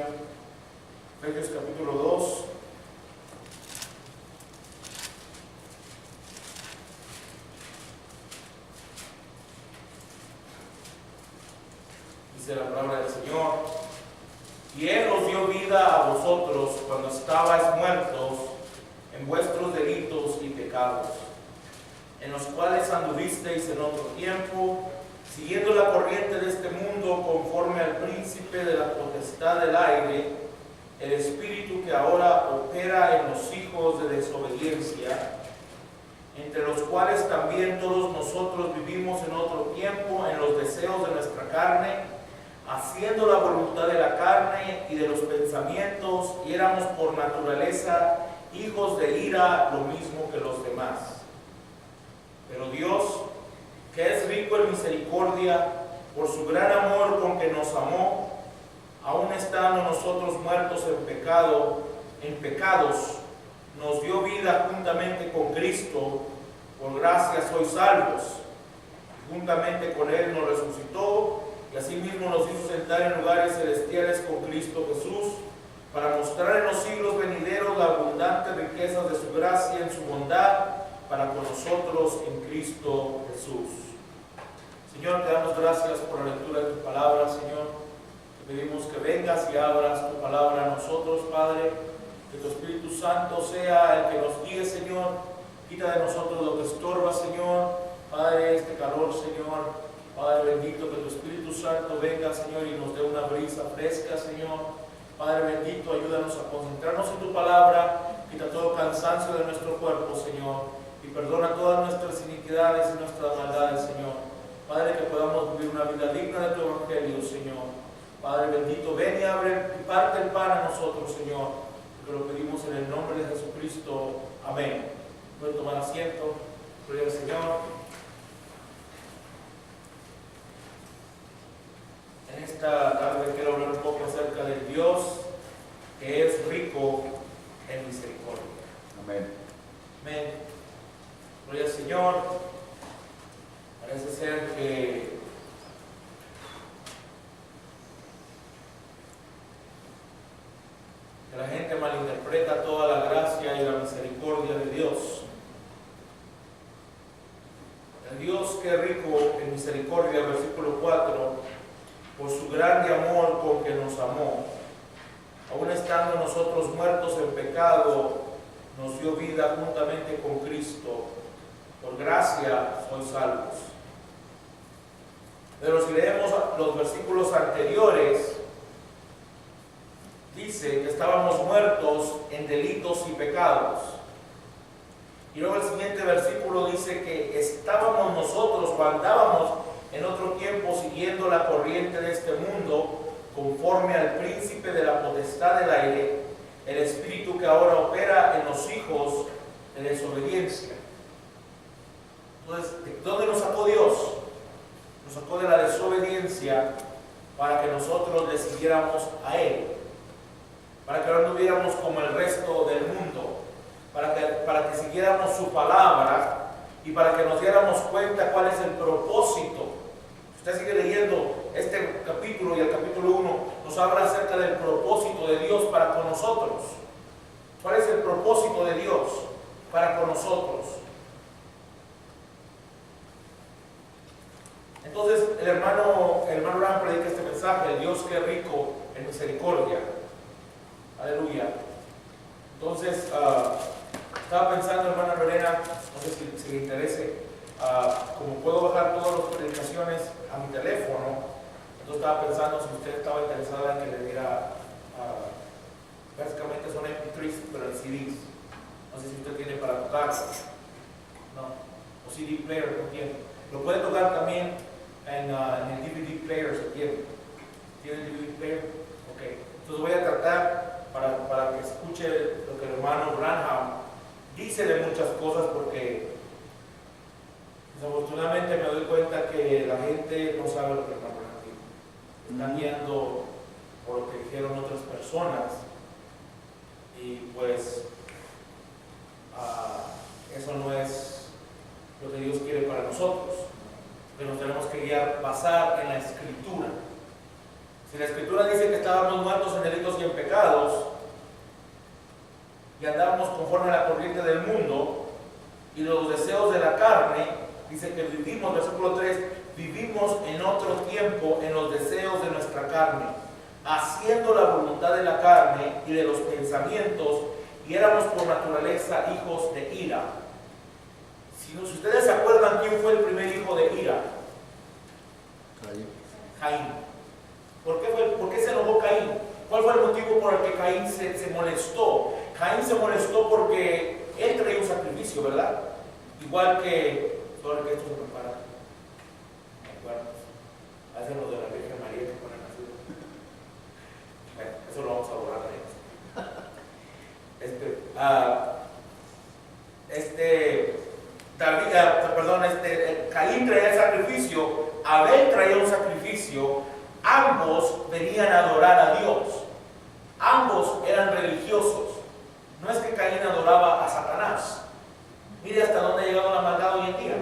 Biblia. Efesios capítulo 2. Dice la palabra del Señor: y Él os dio vida a vosotros cuando estabais muertos en vuestros delitos y pecados, en los cuales anduvisteis en otro tiempo, siguiendo la corriente de este mundo, conforme al príncipe de la potestad del aire, el espíritu que ahora opera en los hijos de desobediencia, entre los cuales también todos nosotros vivimos en otro tiempo en los deseos de nuestra carne, haciendo la voluntad de la carne y de los pensamientos, y éramos por naturaleza hijos de ira, lo mismo que los demás. Pero Dios, que es rico en misericordia, por su gran amor con que nos amó, aun estando nosotros muertos en pecados, nos dio vida juntamente con Cristo. Por gracia sois salvos. Juntamente con Él nos resucitó, y asimismo nos hizo sentar en lugares celestiales con Cristo Jesús, para mostrar en los siglos venideros la abundante riqueza de su gracia en su bondad para con nosotros en Cristo Jesús. Señor, te damos gracias por la lectura de tu palabra, Señor. Te pedimos que vengas y abras tu palabra a nosotros, Padre. Que tu Espíritu Santo sea el que nos guíe, Señor. Quita de nosotros lo que estorba, Señor. Padre, este calor, Señor. Padre bendito, que tu Espíritu Santo venga, Señor, y nos dé una brisa fresca, Señor. Padre bendito, ayúdanos a concentrarnos en tu palabra. Quita todo cansancio de nuestro cuerpo, Señor. Y perdona todas nuestras iniquidades y nuestras maldades, Señor. Padre, que podamos vivir una vida digna de tu evangelio, Señor. Padre bendito, ven y abre y parte el pan a nosotros, Señor. Que lo pedimos en el nombre de Jesucristo. Amén. Pueden tomar asiento. Gloria al Señor. En esta tarde quiero hablar un poco acerca del Dios que es rico en misericordia. Amén. Amén. Gloria al Señor. Parece ser que la gente malinterpreta toda la gracia y la misericordia de Dios. El Dios que es rico en misericordia, versículo 4, por su grande amor con que nos amó, aun estando nosotros muertos en pecado, nos dio vida juntamente con Cristo. Por gracia sois salvos. Pero si leemos los versículos anteriores, dice que estábamos muertos en delitos y pecados. Y luego el siguiente versículo dice que estábamos nosotros o andábamos en otro tiempo siguiendo la corriente de este mundo, conforme al príncipe de la potestad del aire, el espíritu que ahora opera en los hijos de desobediencia. Entonces, ¿de dónde nos sacó Dios? Nos sacó de la desobediencia para que nosotros le siguiéramos a Él, para que no anduviéramos como el resto del mundo, para que siguiéramos su palabra y para que nos diéramos cuenta cuál es el propósito. Usted sigue leyendo este capítulo y el capítulo 1 nos habla acerca del propósito de Dios para con nosotros. ¿Cuál es el propósito de Dios para con nosotros? Entonces el hermano Abraham predica este mensaje: el Dios que es rico en misericordia. Aleluya. Entonces estaba pensando, hermana Lorena, no sé si le interese, como puedo bajar todas las predicaciones a mi teléfono, entonces estaba pensando si usted estaba interesada en que le diera, básicamente son MP3 pero en CDs. No sé si usted tiene para tocarlos. No, o CD player no tiene. Lo puede tocar también en el DVD player si tiene. ¿Tiene el DVD player? Ok. Entonces voy a tratar para que escuche lo que el hermano Branham dice de muchas cosas, porque desafortunadamente me doy cuenta que la gente no sabe lo que el hermano Branham dice. Están guiando por lo que dijeron otras personas, y pues eso no es lo que Dios quiere para nosotros. Que nos tenemos que guiar, basar en la Escritura. Si la Escritura dice que estábamos muertos en delitos y en pecados, y andábamos conforme a la corriente del mundo, y los deseos de la carne, dice que vivimos, versículo 3, vivimos en otro tiempo en los deseos de nuestra carne, haciendo la voluntad de la carne y de los pensamientos, y éramos por naturaleza hijos de ira. Si ustedes se acuerdan, ¿quién fue el primer hijo de ira? Caín. ¿Por qué se enojó Caín? ¿Cuál fue el motivo por el que Caín se molestó? Caín se molestó porque él traía un sacrificio, ¿verdad? Igual que, sobre que esto se prepara, ¿me acuerdo? Hacen los de la Virgen María que ponen así. Bueno, eso lo vamos a borrar de Caín traía el sacrificio, Abel traía un sacrificio, ambos venían a adorar a Dios, ambos eran religiosos. No es que Caín adoraba a Satanás. Mire hasta dónde ha llegado la maldad hoy en día.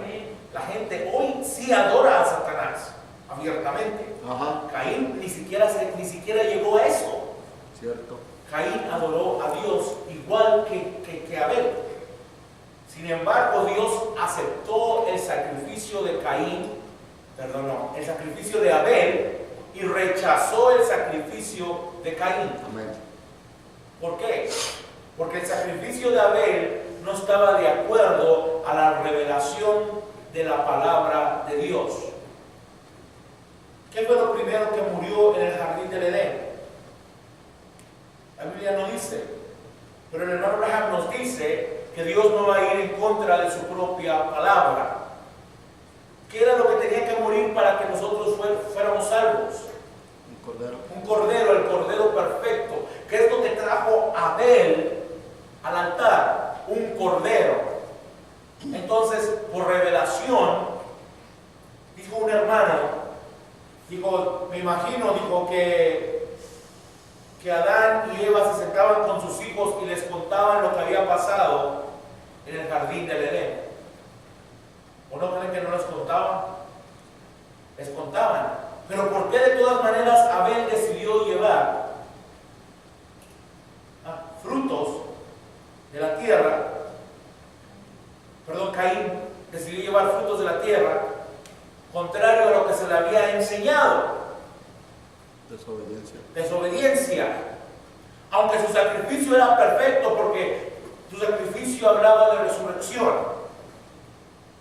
La gente hoy sí adora a Satanás, abiertamente. Ajá. Caín ni siquiera llegó a eso. Cierto. Caín adoró a Dios igual que Abel. Sin embargo, Dios aceptó el sacrificio de el sacrificio de Abel, y rechazó el sacrificio de Caín. Amén. ¿Por qué? Porque el sacrificio de Abel no estaba de acuerdo a la revelación de la palabra de Dios. ¿Qué fue lo primero que murió en el jardín del Edén? La Biblia no dice, pero el hermano Abraham nos dice que Dios no va a ir en contra de su propia palabra. ¿Qué era lo que tenía que morir para que nosotros fuéramos salvos? Un cordero. Un cordero, el cordero perfecto. ¿Qué es lo que trajo Abel al altar? Un cordero. Entonces, por revelación, dijo un hermano, me imagino, que Adán y Eva se sentaban con sus hijos y les contaban lo que había pasado en el jardín del Edén. ¿O no creen que no les contaban? Les contaban. Pero ¿por qué de todas maneras Abel decidió llevar frutos de la tierra? Caín decidió llevar frutos de la tierra, contrario a lo que se le había enseñado. Desobediencia. Aunque su sacrificio era perfecto, porque su sacrificio hablaba de resurrección.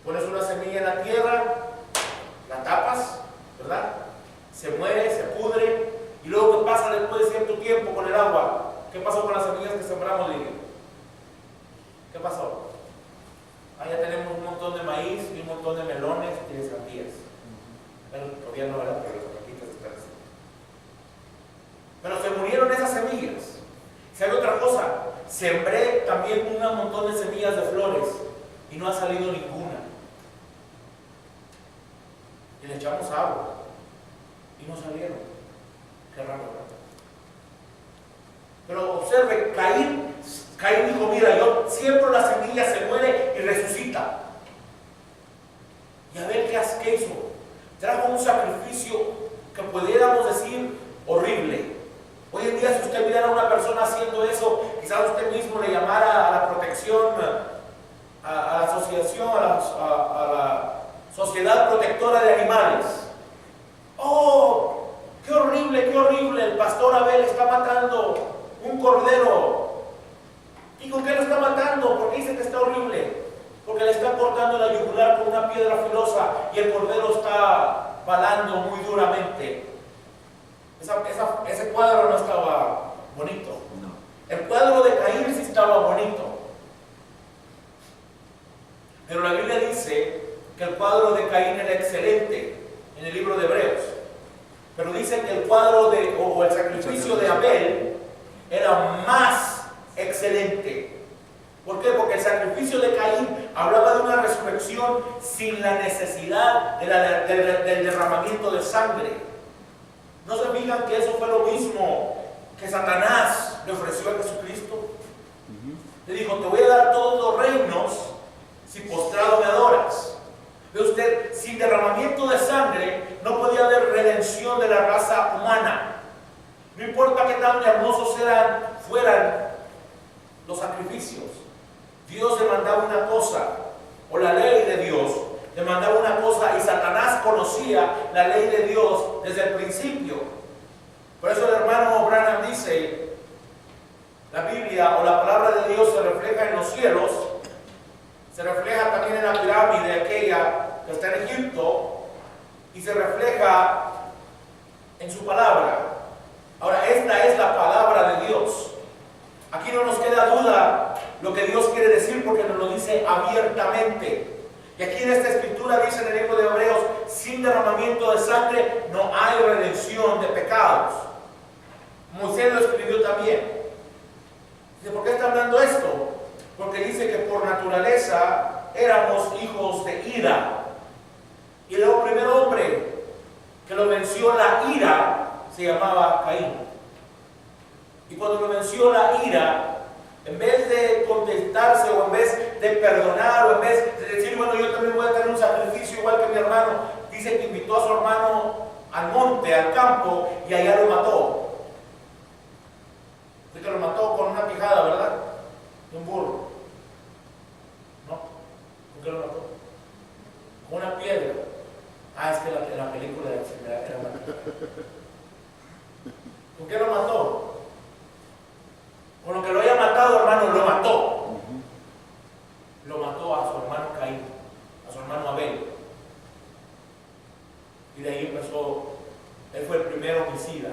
Pones una semilla en la tierra, la tapas, ¿verdad? Se muere, se pudre, y luego ¿qué pasa después de cierto tiempo con el agua? ¿Qué pasó con las semillas que sembramos, Lidia? ¿Qué pasó? Ya tenemos un montón de maíz y un montón de melones y de sandías. Bueno, todavía no, ¿verdad? Pero las paquitas están así. Pero se murieron esas semillas. ¿Sabe otra cosa? Sembré también un montón de semillas de flores y no ha salido ninguna. Y le echamos agua y no salieron. Qué raro, ¿verdad? Pero observe, Caín dijo, mira, yo siembro la semilla, se muere y resucita. Y a ver qué hizo. Trajo un sacrificio que pudiéramos decir horrible. Hoy en día, si usted mirara a una persona haciendo eso, quizás usted mismo le llamara a la protección, a la asociación, a la Sociedad Protectora de Animales. ¡Oh! ¡Qué horrible! El pastor Abel está matando un cordero. ¿Y con qué lo está matando? ¿Por qué dice que está horrible? Porque le está cortando la yugular con una piedra filosa y el cordero está balando muy duramente. Ese cuadro no estaba bonito. No. El cuadro de Caín sí estaba bonito. Pero la Biblia dice que el cuadro de Caín era excelente en el libro de Hebreos. Pero dice que el cuadro o el sacrificio de Abel era más excelente. ¿Por qué? Porque el sacrificio de Caín hablaba de una resurrección sin la necesidad del derramamiento de sangre. ¿No se fijan que eso fue lo mismo que Satanás le ofreció a Jesucristo? Le dijo, te voy a dar todos los reinos si postrado me adoras. Ve usted, sin derramamiento de sangre no podía haber redención de la raza humana. No importa qué tan hermosos fueran los sacrificios. Dios demandaba una cosa, o la ley de Dios demandaba una cosa, y Satanás conocía la ley de Dios desde el principio. Por eso el hermano Branham dice, la Biblia o la palabra de Dios se refleja en los cielos, se refleja también en la pirámide aquella que está en Egipto, y se refleja en su palabra. Ahora, esta es la palabra de Dios. Aquí no nos queda duda lo que Dios quiere decir, porque nos lo dice abiertamente. Y aquí en esta escritura dice en el libro de Hebreos, sin derramamiento de sangre no hay redención de pecados. Moisés lo escribió también. Dice, ¿por qué está hablando esto? Porque dice que por naturaleza éramos hijos de ira. Y el primer hombre que lo venció la ira se llamaba Caín. Y cuando lo venció la ira, en vez de contestarse, o en vez de perdonar, o en vez de decir, bueno, yo también voy a tener un sacrificio igual que mi hermano, dice que invitó a su hermano al monte, al campo, y allá lo mató. Dice que lo mató con una quijada, ¿verdad? De un burro. ¿No? ¿Por qué lo mató? Con una piedra. Ah, es que la película era una... ¿Por qué lo mató? Con lo que lo haya matado, hermano, lo mató. Lo mató a su hermano Caín, a su hermano Abel. Y de ahí empezó, él fue el primer homicida.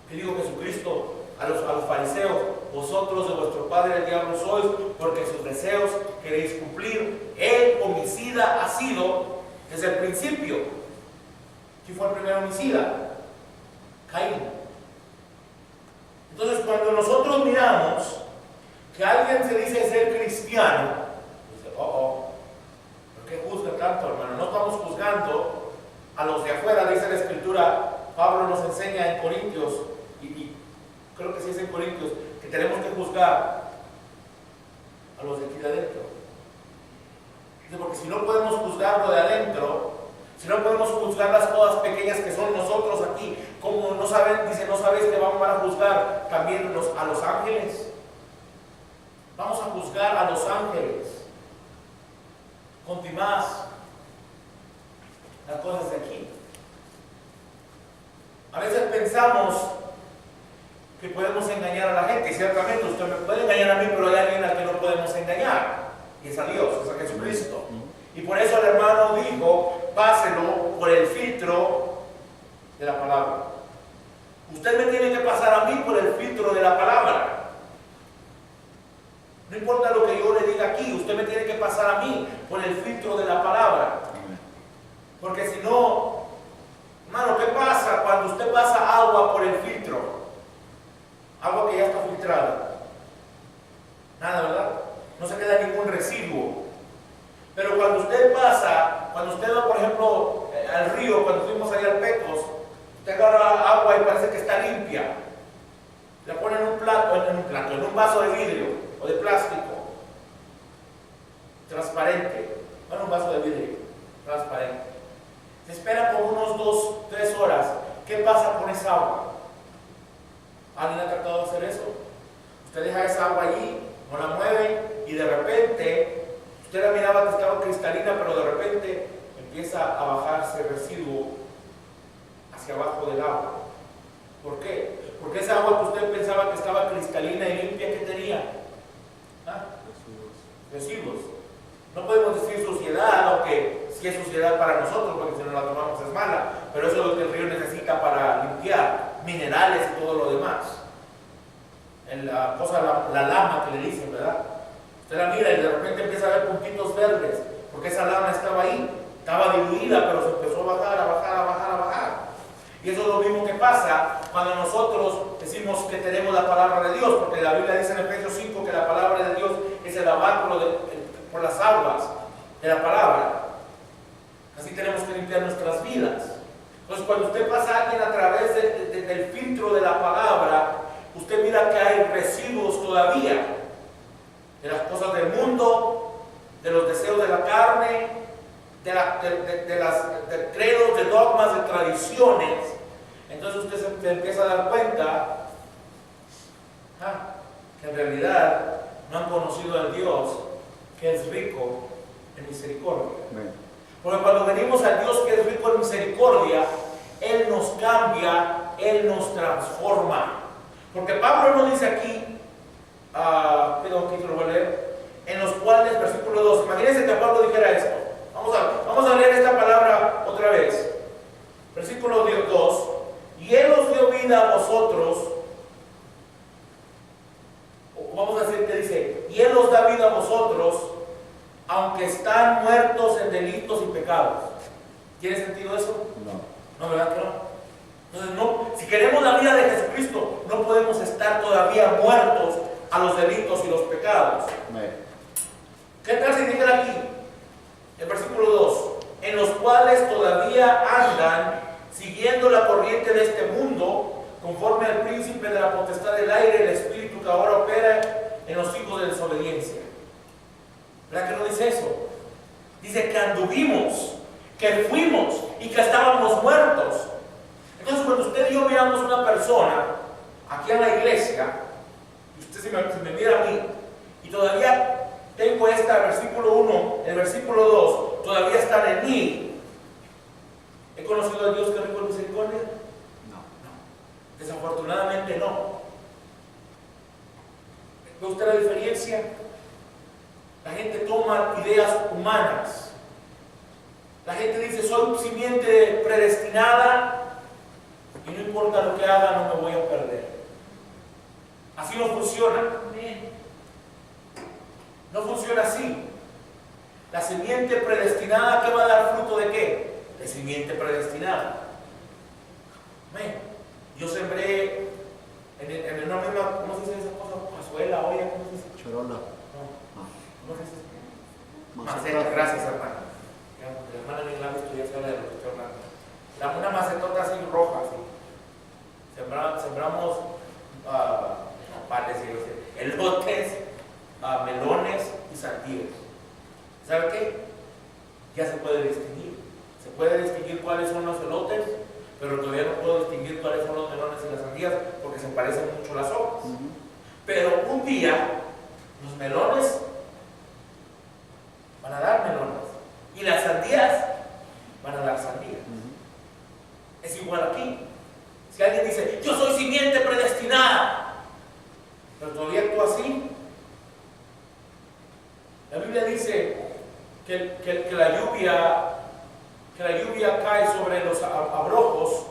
¿Qué dijo Jesucristo a los fariseos? Vosotros de vuestro padre el diablo sois, porque sus deseos queréis cumplir. El homicida ha sido desde el principio. ¿Quién fue el primer homicida? Caín. Entonces, cuando nosotros miramos que alguien se dice ser cristiano, dice, ¿por qué juzga tanto, hermano? No estamos juzgando a los de afuera, dice la Escritura. Pablo nos enseña en Corintios, y creo que sí es en Corintios, que tenemos que juzgar a los de aquí de adentro. Dice, porque si no podemos juzgar lo de adentro, si no podemos juzgar las cosas pequeñas que son nosotros aquí, como no saben, dice, no sabes que vamos a juzgar también a los ángeles. Vamos a juzgar a los ángeles. Contimás las cosas de aquí. A veces pensamos que podemos engañar a la gente. Ciertamente usted me puede engañar a mí, pero hay alguien al que no podemos engañar, y es a Dios, es a Jesucristo. Y por eso el hermano dijo, páselo por el filtro de la palabra. Usted me tiene que pasar a mí por el filtro de la palabra. No importa lo que yo le diga aquí, usted me tiene que pasar a mí por el filtro de la palabra. Porque si no, hermano, ¿qué pasa cuando usted pasa agua por el filtro? Agua que ya está filtrada. Nada, ¿verdad? No se queda ningún residuo. Pero cuando usted va, por ejemplo, al río, cuando fuimos allá al Pecos, usted agarra agua y parece que está limpia. La pone en un vaso de vidrio o de plástico, transparente. Bueno, un vaso de vidrio, transparente. Se espera por unos 2-3 horas. ¿Qué pasa con esa agua? ¿Alguien ha tratado de hacer eso? Usted deja esa agua allí, no la mueve, y de repente usted la miraba que estaba cristalina, pero de repente empieza a bajarse residuo hacia abajo del agua. ¿Por qué? Porque esa agua que usted pensaba que estaba cristalina y limpia, ¿qué tenía? Residuos. No podemos decir suciedad, aunque sí es suciedad para nosotros, porque si no la tomamos es mala, pero eso es lo que el río necesita para limpiar, minerales y todo lo demás. La lama que le dicen, ¿verdad? Usted la mira y de repente empieza a ver puntitos verdes, porque esa lama estaba ahí, estaba diluida, pero se empezó a bajar, a bajar, a bajar, a bajar. Y eso es lo mismo que pasa cuando nosotros decimos que tenemos la palabra de Dios, porque la Biblia dice en Efesios 5 que la palabra de Dios es el báculo por las aguas de la palabra. Así tenemos que limpiar nuestras vidas. Entonces, cuando usted pasa a alguien a través del filtro de la palabra, usted mira que hay residuos todavía de las cosas del mundo, de los deseos de la carne, de credos, de dogmas, de tradiciones. Entonces entonces usted se empieza a dar cuenta que en realidad no han conocido al Dios que es rico en misericordia. Amén. Porque cuando venimos al Dios que es rico en misericordia, Él nos cambia, Él nos transforma. Porque Pablo nos dice aquí, perdón, aquí lo voy a leer, en los cuales, versículo 2, imagínense que Pablo dijera esto. Vamos a leer esta palabra otra vez. Versículo 2, y Él os dio vida a vosotros. Vamos a decir que dice, y Él os da vida a vosotros, aunque están muertos en delitos y pecados. ¿Tiene sentido eso? No. No, ¿verdad que no? Entonces, no, si queremos la vida de Jesucristo, no podemos estar todavía muertos a los delitos y los pecados. Amén. ¿Qué tal si dijera aquí, el versículo 2, en los cuales todavía andan siguiendo la corriente de este mundo, conforme al príncipe de la potestad del aire, el espíritu que ahora opera en los hijos de desobediencia? ¿Verdad que no dice eso? Dice que anduvimos, que fuimos y que estábamos muertos. Entonces, cuando usted y yo miramos una persona aquí en la iglesia, y usted se me mira a mí, y todavía tengo versículo 1, el versículo 2, todavía están en mí, ¿he conocido a Dios que es rico en misericordia? No. Desafortunadamente no. ¿Ve usted la diferencia? La gente toma ideas humanas. La gente dice, soy simiente predestinada y no importa lo que haga, no me voy a perder. Así no funciona. No funciona así. La simiente predestinada, ¿qué va a dar fruto de qué? De simiente predestinada. Amén. Yo sembré en una misma, ¿cómo se dice esa cosa? Cazuela, olla, ¿cómo se dice? Chorola. No. ¿Cómo se dice? Maceta. Maceta, gracias, hermano. Mi hermana en inglés ya sabe de lo que estoy hablando. Una macetota así roja, así. Sembramos nopales, elotes, melones y sandías. ¿Sabe qué? Ya se puede distinguir. Se puede distinguir cuáles son los elotes, pero todavía no puedo distinguir cuáles son los melones y las sandías porque se parecen mucho las hojas. Pero un día los melones van a dar melones y las sandías van a dar sandías. Es igual aquí. Si alguien dice, yo soy simiente predestinada, pero todavía actúa así. La Biblia dice que la lluvia cae sobre los abrojos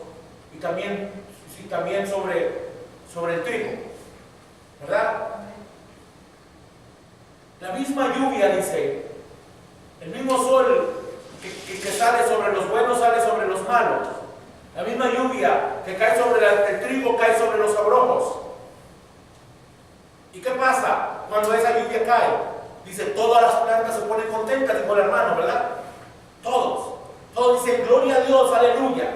y también sobre el trigo, ¿verdad? La misma lluvia, dice, el mismo sol que sale sobre los buenos sale sobre los malos. La misma lluvia que cae sobre el trigo cae sobre los abrojos. ¿Y qué pasa cuando esa lluvia cae? Dice, todas las plantas se ponen contentas, dijo el hermano, ¿verdad? Todos dicen, gloria a Dios, aleluya.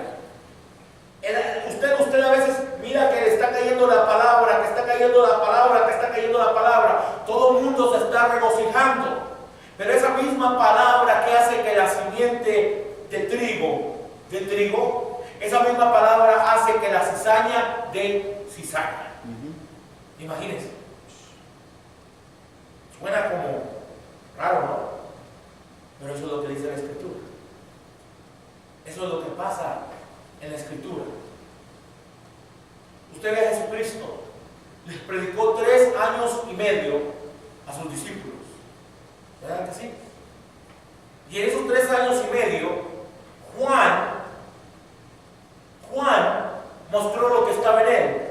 Usted a veces mira que está cayendo la palabra, que está cayendo la palabra, que está cayendo la palabra. Todo el mundo se está regocijando. Pero esa misma palabra que hace que la simiente de trigo, esa misma palabra hace que la cizaña dé cizaña. Imagínense. Suena como raro, ¿no? Pero eso es lo que dice la Escritura. Eso es lo que pasa en la Escritura. Usted ve a Jesucristo, les predicó 3 años y medio a sus discípulos. ¿Verdad que sí? Y en esos 3 años y medio, Juan mostró lo que estaba en él.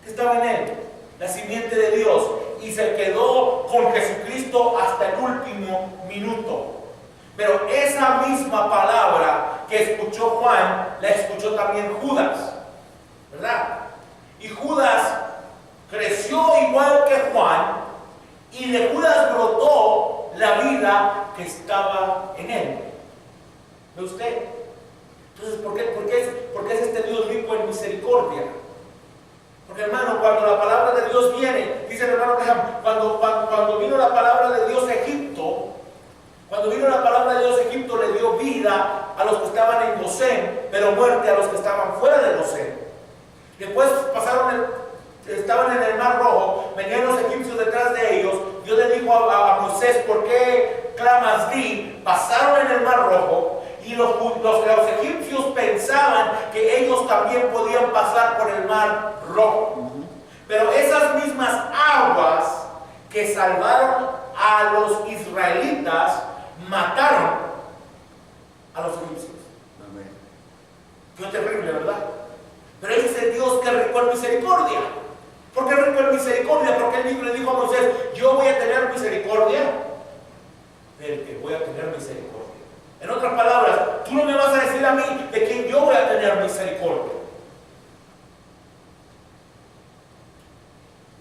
¿Qué estaba en él? La simiente de Dios. Y se quedó con Jesucristo hasta el último minuto. Pero esa misma palabra que escuchó Juan, la escuchó también Judas, ¿verdad? Y Judas creció igual que Juan, y de Judas brotó la vida que estaba en él. ¿Ve usted? Entonces, ¿por qué es este Dios rico en misericordia? Porque, hermano, cuando la palabra de Dios viene, dice el hermano Abraham, cuando vino la palabra de Dios a Egipto, le dio vida a los que estaban en Gosén, pero muerte a los que estaban fuera de Gosén. Después estaban en el Mar Rojo, venían los egipcios detrás de ellos. Dios le dijo a Moisés: ¿por qué clamas? Di. Pasaron en el Mar Rojo y los egipcios pensaban que ellos también podían pasar por el Mar Rojo. Pero esas mismas aguas que salvaron a los israelitas mataron a los egipcios. Amén. Qué terrible, ¿verdad? Pero ese es el Dios que es rico en misericordia. ¿Por qué rico en misericordia? Porque Él le dijo a Moisés: yo voy a tener misericordia del que voy a tener misericordia. En otras palabras, tú no me vas a decir a mí de quién yo voy a tener misericordia.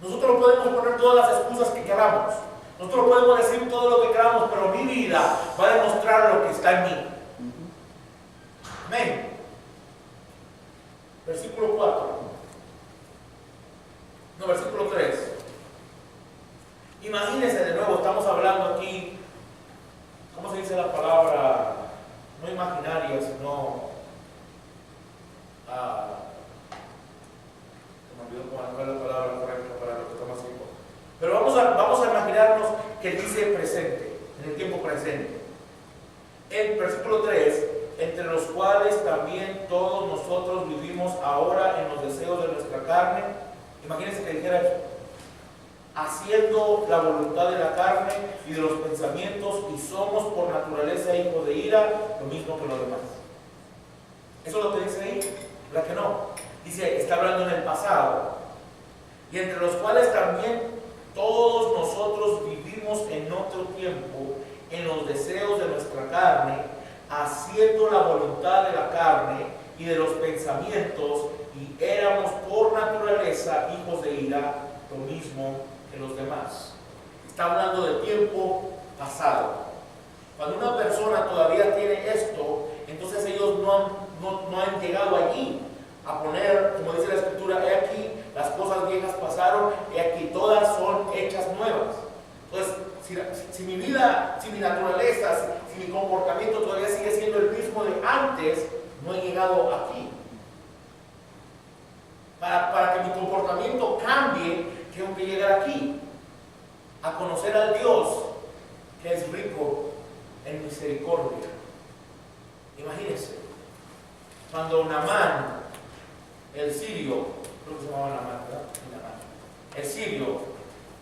Nosotros podemos poner todas las excusas que queramos. Nosotros podemos decir todo lo que queramos, pero mi vida va a demostrar lo que está en mí. Amén. Versículo 4. No, versículo 3. Imagínense de nuevo, estamos hablando aquí, ¿cómo se dice la palabra? No imaginaria, sino se me olvidó cuál es la palabra correcta para lo que estamos haciendo. Pero vamos a imaginarnos que dice presente, en el tiempo presente. El versículo 3: entre los cuales también todos nosotros vivimos ahora en los deseos de nuestra carne. Imagínense que dijera eso: haciendo la voluntad de la carne y de los pensamientos, y somos por naturaleza hijos de ira, lo mismo que los demás. ¿Eso es lo que dice ahí? ¿Verdad que no? Dice, está hablando en el pasado. Y entre los cuales también todos nosotros vivimos en otro tiempo en los deseos de nuestra carne, haciendo la voluntad de la carne y de los pensamientos, y éramos por naturaleza hijos de ira, lo mismo que los demás. Está hablando del tiempo pasado. Cuando una persona todavía tiene esto, entonces ellos no han llegado allí a poner, como dice la Escritura: he aquí, las cosas viejas pasaron, he aquí, todas son hechas nuevas. Entonces, si mi vida, si mi naturaleza, si mi comportamiento todavía sigue siendo el mismo de antes, no he llegado aquí. Para que mi comportamiento cambie, tengo que llegar aquí, a conocer al Dios que es rico en misericordia. Imagínense, cuando Naamán, el sirio, creo que se llamaba Naamán, ¿verdad? El sirio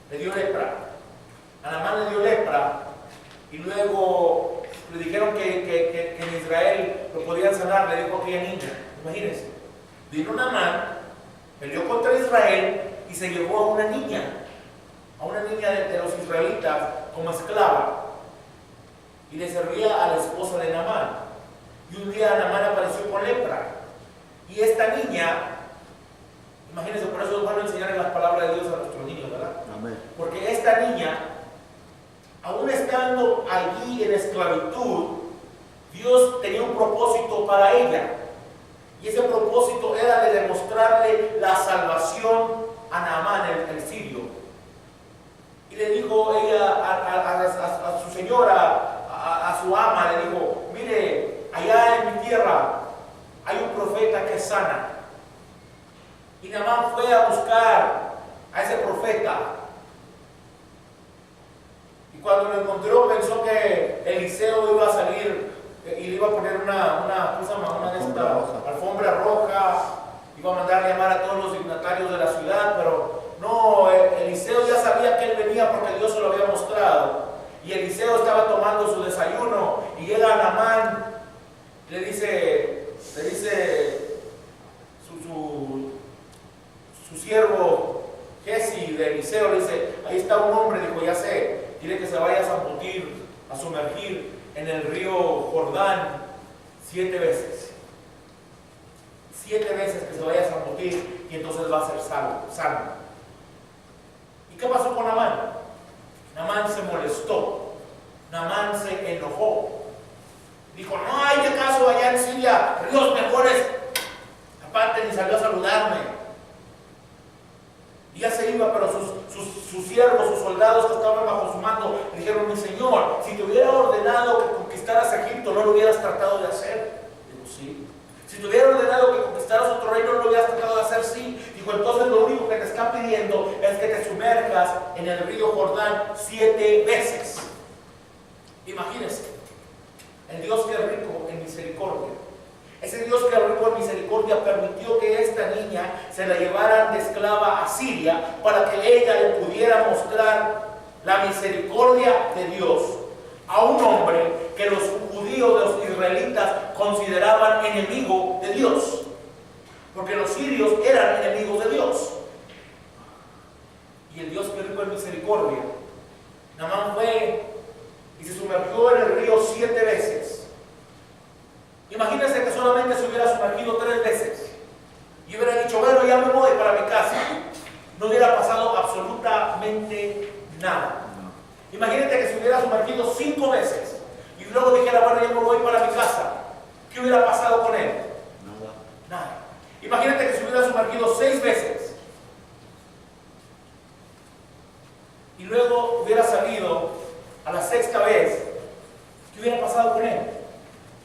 le dio lepra. A Naamán le dio lepra y luego le dijeron que en Israel lo podían sanar. Le dijo a aquella niña, imagínense, vino Naamán, peleó contra Israel y se llevó a una niña de los israelitas como esclava, y le servía a la esposa de Naamán. Y un día Naamán apareció con lepra, y esta niña, imagínense, por eso es bueno enseñar las palabras de Dios a nuestros niños, ¿verdad? Amén. Porque esta niña, aún estando allí en esclavitud, Dios tenía un propósito para ella. Y ese propósito era de demostrarle la salvación a Naamán, el sirio. Y le dijo ella a su señora, a su ama, le dijo: mire, allá en mi tierra hay un profeta que sana. Y Naamán fue a buscar a ese profeta. Y cuando lo encontró, pensó que Eliseo iba a salir y le iba a poner una alfombra roja, iba a mandar llamar a todos los dignatarios de la ciudad, pero no, Eliseo ya sabía que él venía porque Dios se lo había mostrado. Y Eliseo estaba tomando su desayuno y llega Naamán, le dice su siervo Gesi de Eliseo, le dice: ahí está un hombre, dijo, ya sé, dile que se vaya a sumergir en el río Jordán 7 veces. 7 veces que se vaya a zambutir, y entonces va a ser sano. ¿Y qué pasó con Naamán? Naamán se molestó, Naamán se enojó. Dijo: no hay acaso allá en Siria ríos mejores. Aparte, ni salió a saludarme. Y ya se iba, pero sus siervos, sus soldados que estaban bajo su mando, le dijeron: mi señor, si te hubiera ordenado que conquistaras a Egipto, ¿no lo hubieras tratado de hacer? Digo: sí. Si te hubiera ordenado que conquistaras otro reino, no lo hubieras tratado de hacer, sí. Dijo, entonces lo único que te está pidiendo es que te sumerjas en el río Jordán 7 veces. Imagínense, el Dios que es rico en misericordia. Ese Dios que es rico en misericordia permitió que esta niña se la llevaran de esclava a Siria para que ella le pudiera mostrar la misericordia de Dios a un hombre que los judíos, los israelitas, consideraban enemigo de Dios, porque los sirios eran enemigos de Dios. Y el Dios que es rico en misericordia, Naamán fue y se sumergió en el río 7 veces. Imagínense que solamente se hubiera sumergido 3 veces y hubiera dicho, bueno, ya me voy para mi casa. No hubiera pasado absolutamente nada. Imagínate que se hubiera sumergido 5 veces y luego dijera, bueno, ya me voy para mi casa. ¿Qué hubiera pasado con él? Nada. Imagínate que se hubiera sumergido 6 veces y luego hubiera salido a la 6ª vez. ¿Qué hubiera pasado con él?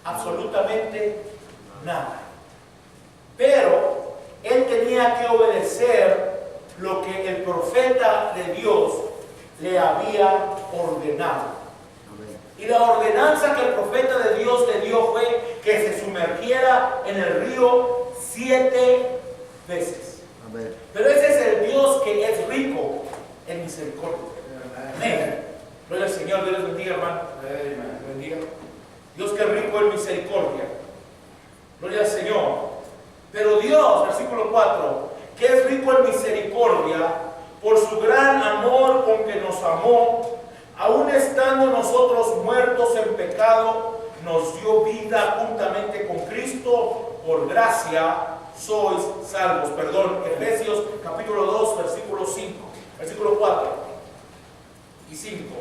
Absolutamente nada. Pero él tenía que obedecer lo que el profeta de Dios le había ordenado. Y la ordenanza que el profeta de Dios le dio fue que se sumergiera en el río 7 veces. Pero ese es el Dios que es rico en misericordia. Amén. Gloria al Señor. Dios les bendiga, hermano. Bendiga. Dios que es rico en misericordia. Gloria al Señor. Pero Dios, versículo 4, que es rico en misericordia, por su gran amor con que nos amó, aun estando nosotros muertos en pecado, nos dio vida juntamente con Cristo. Por gracia sois salvos. Perdón, Efesios capítulo 2, versículo 5, versículo 4 y 5.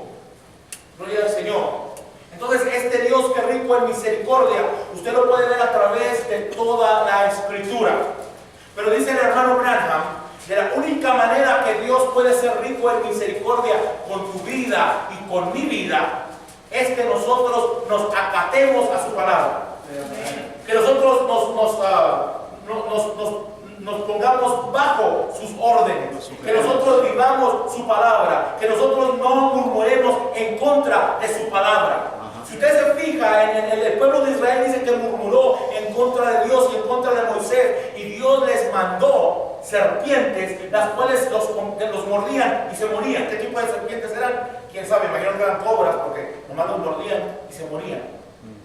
Gloria al Señor. Entonces, este Dios que es rico en misericordia, usted lo puede ver a través de toda la Escritura. Pero dice el hermano Branham, de la única manera que Dios puede ser rico en misericordia con tu vida y con mi vida, es que nosotros nos acatemos a su palabra. Que nosotros nos pongamos bajo sus órdenes, que nosotros vivamos su palabra, que nosotros no murmuremos en contra de su palabra. Si usted se fija, en el pueblo de Israel dice que murmuró en contra de Dios y en contra de Moisés, y Dios les mandó serpientes, las cuales los mordían y se morían. ¿Qué tipo de serpientes eran? Quién sabe, imagino que eran cobras, porque nomás los mordían y se morían.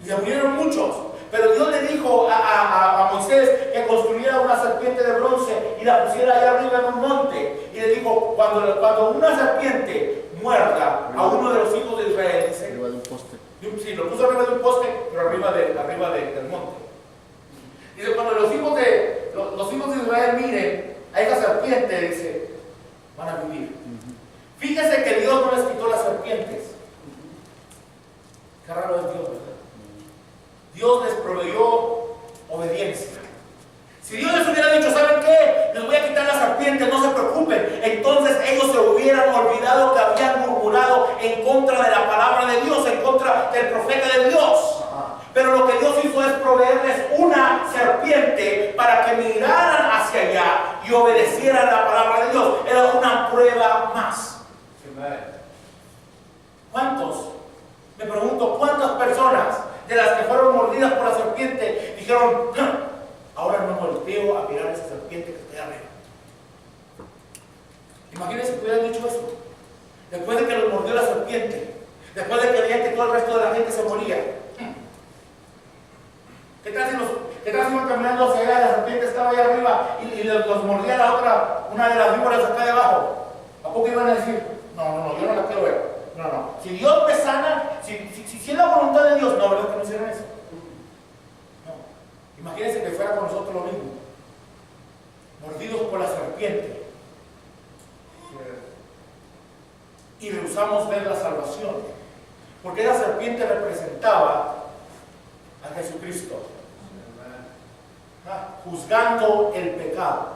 Y se murieron muchos. Pero Dios le dijo a Moisés que construyera una serpiente de bronce y la pusiera allá arriba en un monte. Y le dijo, cuando una serpiente muerda a uno de los hijos de Israel, dice, arriba de un poste. Sí, lo puso arriba de un poste, pero arriba del monte. Dice, cuando los hijos de Israel miren a esa serpiente, dice, van a vivir. Fíjese que Dios no les quitó las serpientes. Qué raro es Dios, ¿verdad? Dios les proveyó obediencia. Si Dios les hubiera dicho, ¿saben qué? Les voy a quitar las serpientes, no se preocupen. Entonces ellos se hubieran olvidado que habían murmurado en contra de la palabra de Dios, en contra del profeta de Dios. Pero lo que Dios hizo es proveerles una serpiente para que miraran hacia allá y obedecieran la palabra de Dios. Era una prueba más. ¿Cuántos? Me pregunto, ¿cuántas personas de las que fueron mordidas por la serpiente dijeron, ahora no volteo a mirar a esa serpiente que está arriba? Imagínense que hubieran dicho eso. Después de que los mordió la serpiente, después de que veían que todo el resto de la gente se moría. ¿Qué tal si iban caminando hacia allá, la serpiente estaba allá arriba y los mordía una de las víboras acá debajo? ¿A poco iban a decir, no, yo no la quiero ver? No. Si Dios me sana, si es la voluntad de Dios, no, ¿verdad que no hicieron eso? No. Imagínense que fuera con nosotros lo mismo. Mordidos por la serpiente. Y rehusamos ver la salvación. Porque la serpiente representaba a Jesucristo. Juzgando el pecado.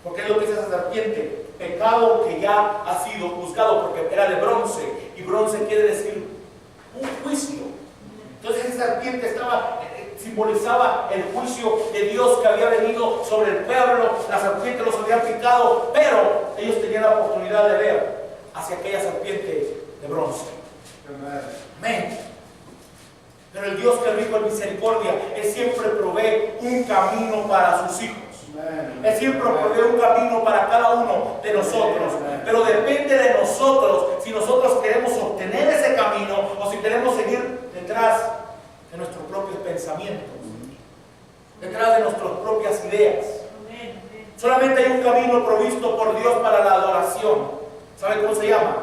Porque es lo que dice esa serpiente. Pecado que ya ha sido juzgado, porque era de bronce, y bronce quiere decir un juicio. Entonces esa serpiente simbolizaba el juicio de Dios que había venido sobre el pueblo. La serpiente los había picado, pero ellos tenían la oportunidad de ver hacia aquella serpiente de bronce. Amén. Pero el Dios que es rico en misericordia, Él siempre provee un camino para sus hijos. Él siempre provee un camino para cada uno de nosotros. Pero depende de nosotros si nosotros queremos obtener ese camino o si queremos seguir detrás de nuestros propios pensamientos, detrás de nuestras propias ideas. Solamente hay un camino provisto por Dios para la adoración. ¿Sabe cómo se llama?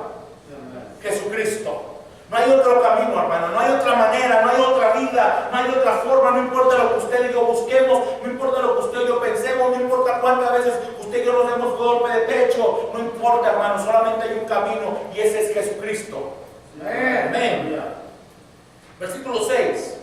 Jesucristo. No hay otro camino, hermano, no hay otra manera, no hay otra vida, no hay otra forma. No importa lo que usted y yo busquemos, no importa lo que usted y yo pensemos, no importa cuántas veces usted y yo nos demos golpe de pecho, no importa, hermano, solamente hay un camino y ese es Jesucristo. Amén. Versículo 6.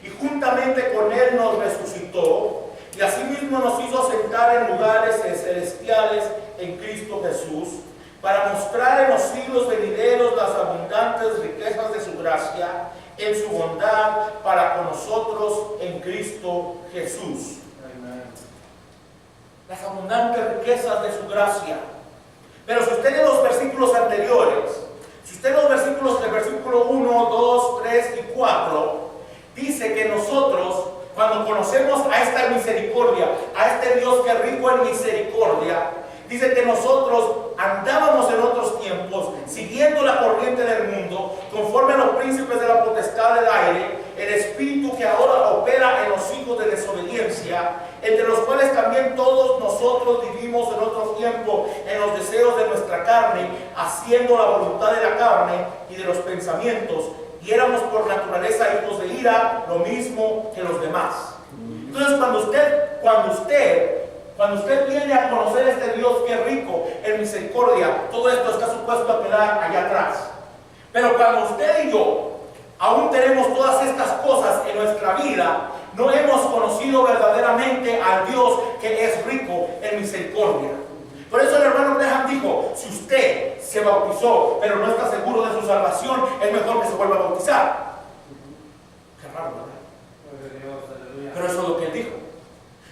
Y juntamente con Él nos resucitó y asimismo nos hizo sentar en lugares celestiales en Cristo Jesús, para mostrar en los siglos venideros las abundantes riquezas de su gracia, en su bondad para con nosotros en Cristo Jesús. Amen. Las abundantes riquezas de su gracia. Pero si usted lee los versículos anteriores, si usted lee los versículos del versículo 1, 2, 3 y 4, dice que nosotros, cuando conocemos a esta misericordia, a este Dios que es rico en misericordia, dice que nosotros andábamos en otros tiempos, siguiendo la corriente del mundo, conforme a los príncipes de la potestad del aire, el espíritu que ahora opera en los hijos de desobediencia, entre los cuales también todos nosotros vivimos en otro tiempo, en los deseos de nuestra carne, haciendo la voluntad de la carne y de los pensamientos, y éramos por naturaleza hijos de ira, lo mismo que los demás. Entonces, cuando usted viene a conocer a este Dios que es rico en misericordia, todo esto está supuesto a quedar allá atrás. Pero cuando usted y yo aún tenemos todas estas cosas en nuestra vida, no hemos conocido verdaderamente al Dios que es rico en misericordia. Por eso el hermano Graham dijo, si usted se bautizó pero no está seguro de su salvación, es mejor que se vuelva a bautizar. Qué raro, ¿verdad? Pero eso es lo que él dijo.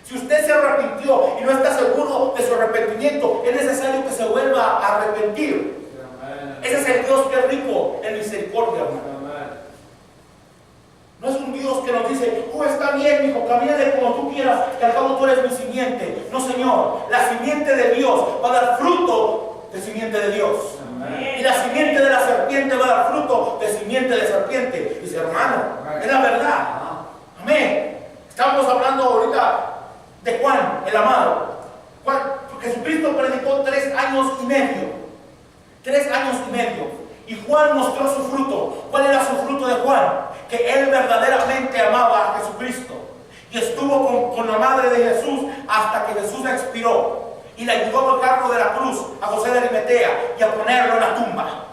Si usted se arrepintió y no está seguro de su arrepentimiento, es necesario que se vuelva a arrepentir. Ese es el Dios que es rico en misericordia, hermano. No es un Dios que nos dice, está bien, hijo, camínale como tú quieras, que al cabo tú eres mi simiente. No, Señor, la simiente de Dios va a dar fruto de simiente de Dios. Y la simiente de la serpiente va a dar fruto de simiente de serpiente. Dice, hermano, es la verdad. Amén. Estamos hablando ahorita de Juan, el amado. Jesucristo predicó 3 años y medio. 3 años y medio. Y Juan mostró su fruto. ¿Cuál era su fruto de Juan? Que él verdaderamente amaba a Jesucristo. Y estuvo con la madre de Jesús hasta que Jesús expiró. Y le ayudó a bajarlo de la cruz a José de Arimatea y a ponerlo en la tumba.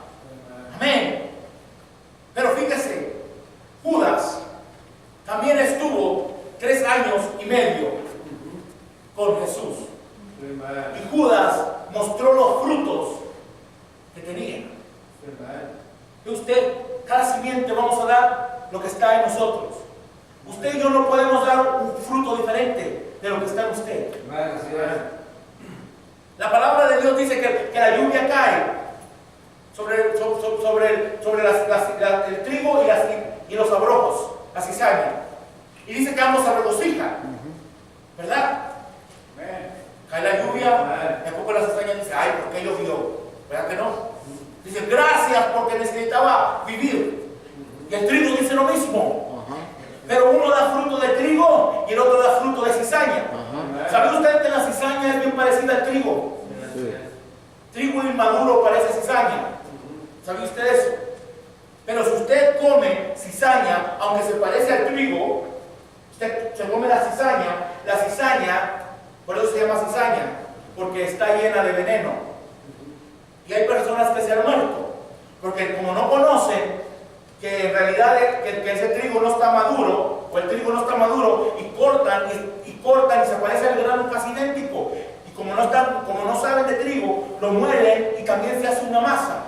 Amén. Pero fíjese, Judas también estuvo 3 años y medio con Jesús. Y Judas mostró los frutos que tenía. Y usted, cada simiente vamos a dar lo que está en nosotros. Usted y yo no podemos dar un fruto diferente de lo que está en usted. La palabra de Dios dice que la lluvia cae sobre el trigo y los abrojos, la cizaña. Y dice que ambos se regocijan, ¿verdad? Cae la lluvia, y a poco la cizaña dice, ay, ¿por qué llovió? ¿Verdad que no? Dice, gracias porque necesitaba vivir. Y el trigo dice lo mismo. Pero uno da fruto de trigo y el otro da fruto de cizaña. ¿Sabe usted que la cizaña es bien parecida al trigo? Sí. Trigo inmaduro parece cizaña. ¿Sabe usted eso? Pero si usted come cizaña, aunque se parece al trigo, usted se come la cizaña, por eso se llama cizaña, porque está llena de veneno. Y hay personas que se han muerto, porque como no conocen que en realidad que ese trigo no está maduro, o el trigo no está maduro, y cortan y se parece al grano casi idéntico. Y como no saben de trigo, lo muelen y también se hace una masa.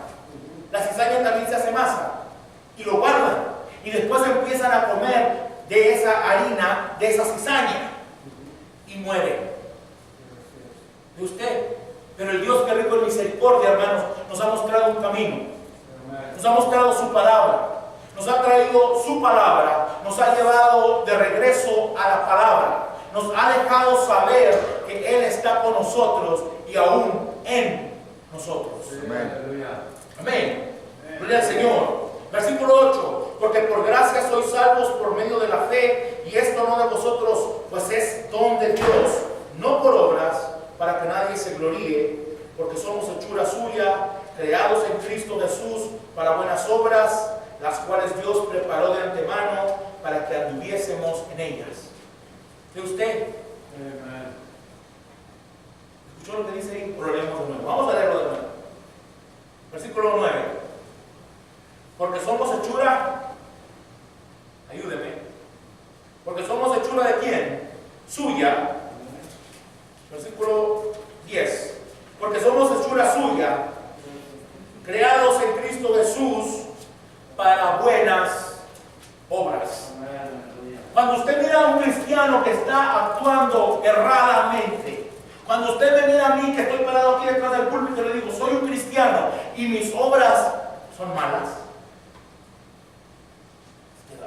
La cizaña también se hace masa. Y lo guardan. Y después empiezan a comer de esa harina, de esa cizaña, y muere de usted. Pero el Dios que es rico en misericordia, hermanos, nos ha mostrado un camino, nos ha mostrado su palabra, nos ha traído su palabra, nos ha llevado de regreso a la palabra, nos ha dejado saber que Él está con nosotros y aún en nosotros. Amén. Amén. Gloria al Señor. Versículo 8. Porque por gracia sois salvos por medio de la fe, y esto no de vosotros, pues es don de Dios, no por obras, para que nadie se gloríe, porque somos hechura suya, creados en Cristo Jesús para buenas obras, las cuales Dios preparó de antemano para que anduviésemos en ellas. ¿De usted? ¿Escuchó lo que dice ahí? Lo leemos de nuevo. Vamos a leerlo de nuevo. Versículo 9. Porque somos hechura, ayúdeme, porque somos hechura de quién? Suya. Versículo 10. Porque somos hechura suya, creados en Cristo Jesús para buenas obras. Cuando usted mira a un cristiano que está actuando erradamente, cuando usted me mira a mí que estoy parado aquí detrás del púlpito y le digo, soy un cristiano y mis obras son malas,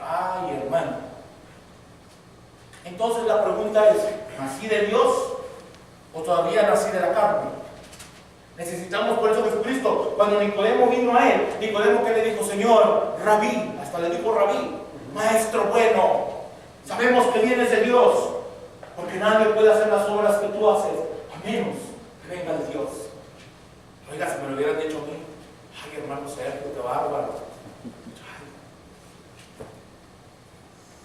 ay, hermano, entonces la pregunta es, ¿nací de Dios o todavía nací de la carne? Necesitamos por eso Jesucristo. Cuando Nicodemo vino a él, Nicodemo que le dijo, Señor, Rabí, hasta le dijo Rabí, maestro bueno, sabemos que vienes de Dios, porque nadie puede hacer las obras que tú haces a menos que venga de Dios. Oiga, si me lo hubieran dicho a mí, ay, hermano Sergio, qué bárbaro.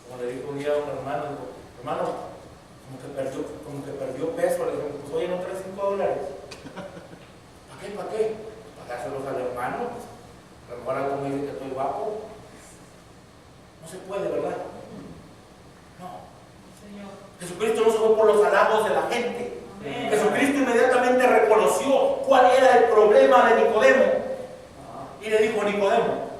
Como le dijo un día a un hermano, digo, hermano, como que perdió peso. Le dije, pues oye, ¿no traes $5? ¿Para qué? Para dárselos al hermano. A lo mejor algo me dice que estoy guapo. No se puede, ¿verdad? No. Jesucristo no se fue por los halagos de la gente. Amén. Jesucristo inmediatamente reconoció cuál era el problema de Nicodemo. Y le dijo a Nicodemo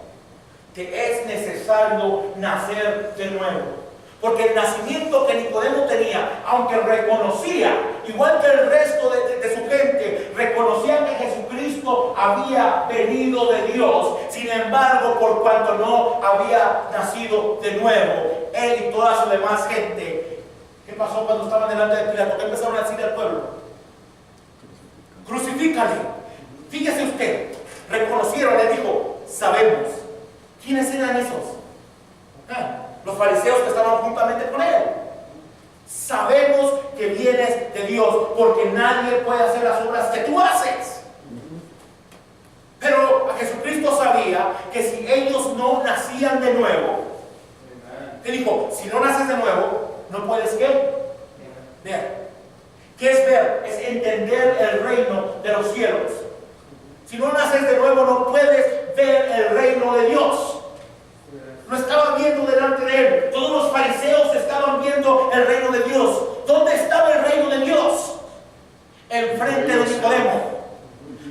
que es necesario nacer de nuevo. Porque el nacimiento que Nicodemo tenía, aunque reconocía, igual que el resto de su gente, reconocía que Jesucristo había venido de Dios. Sin embargo, por cuanto no había nacido de nuevo, él y toda su demás gente, ¿qué pasó cuando estaban delante de Pilato? ¿Qué empezaron a decir al pueblo? Crucifícale. Fíjese usted, reconocieron, le dijo, sabemos. ¿Quiénes eran esos? Los fariseos que estaban juntamente con él. Sabemos que vienes de Dios, porque nadie puede hacer las obras que tú haces. Pero Jesucristo sabía que si ellos no nacían de nuevo, te dijo, si no naces de nuevo, no puedes ¿qué? Ver. ¿Qué es ver? Es entender el reino de los cielos. Si no naces de nuevo, no puedes ver el reino de Dios. Lo estaban viendo delante de él. Todos los fariseos estaban viendo el reino de Dios. ¿Dónde estaba el reino de Dios? Enfrente de Nicodemo.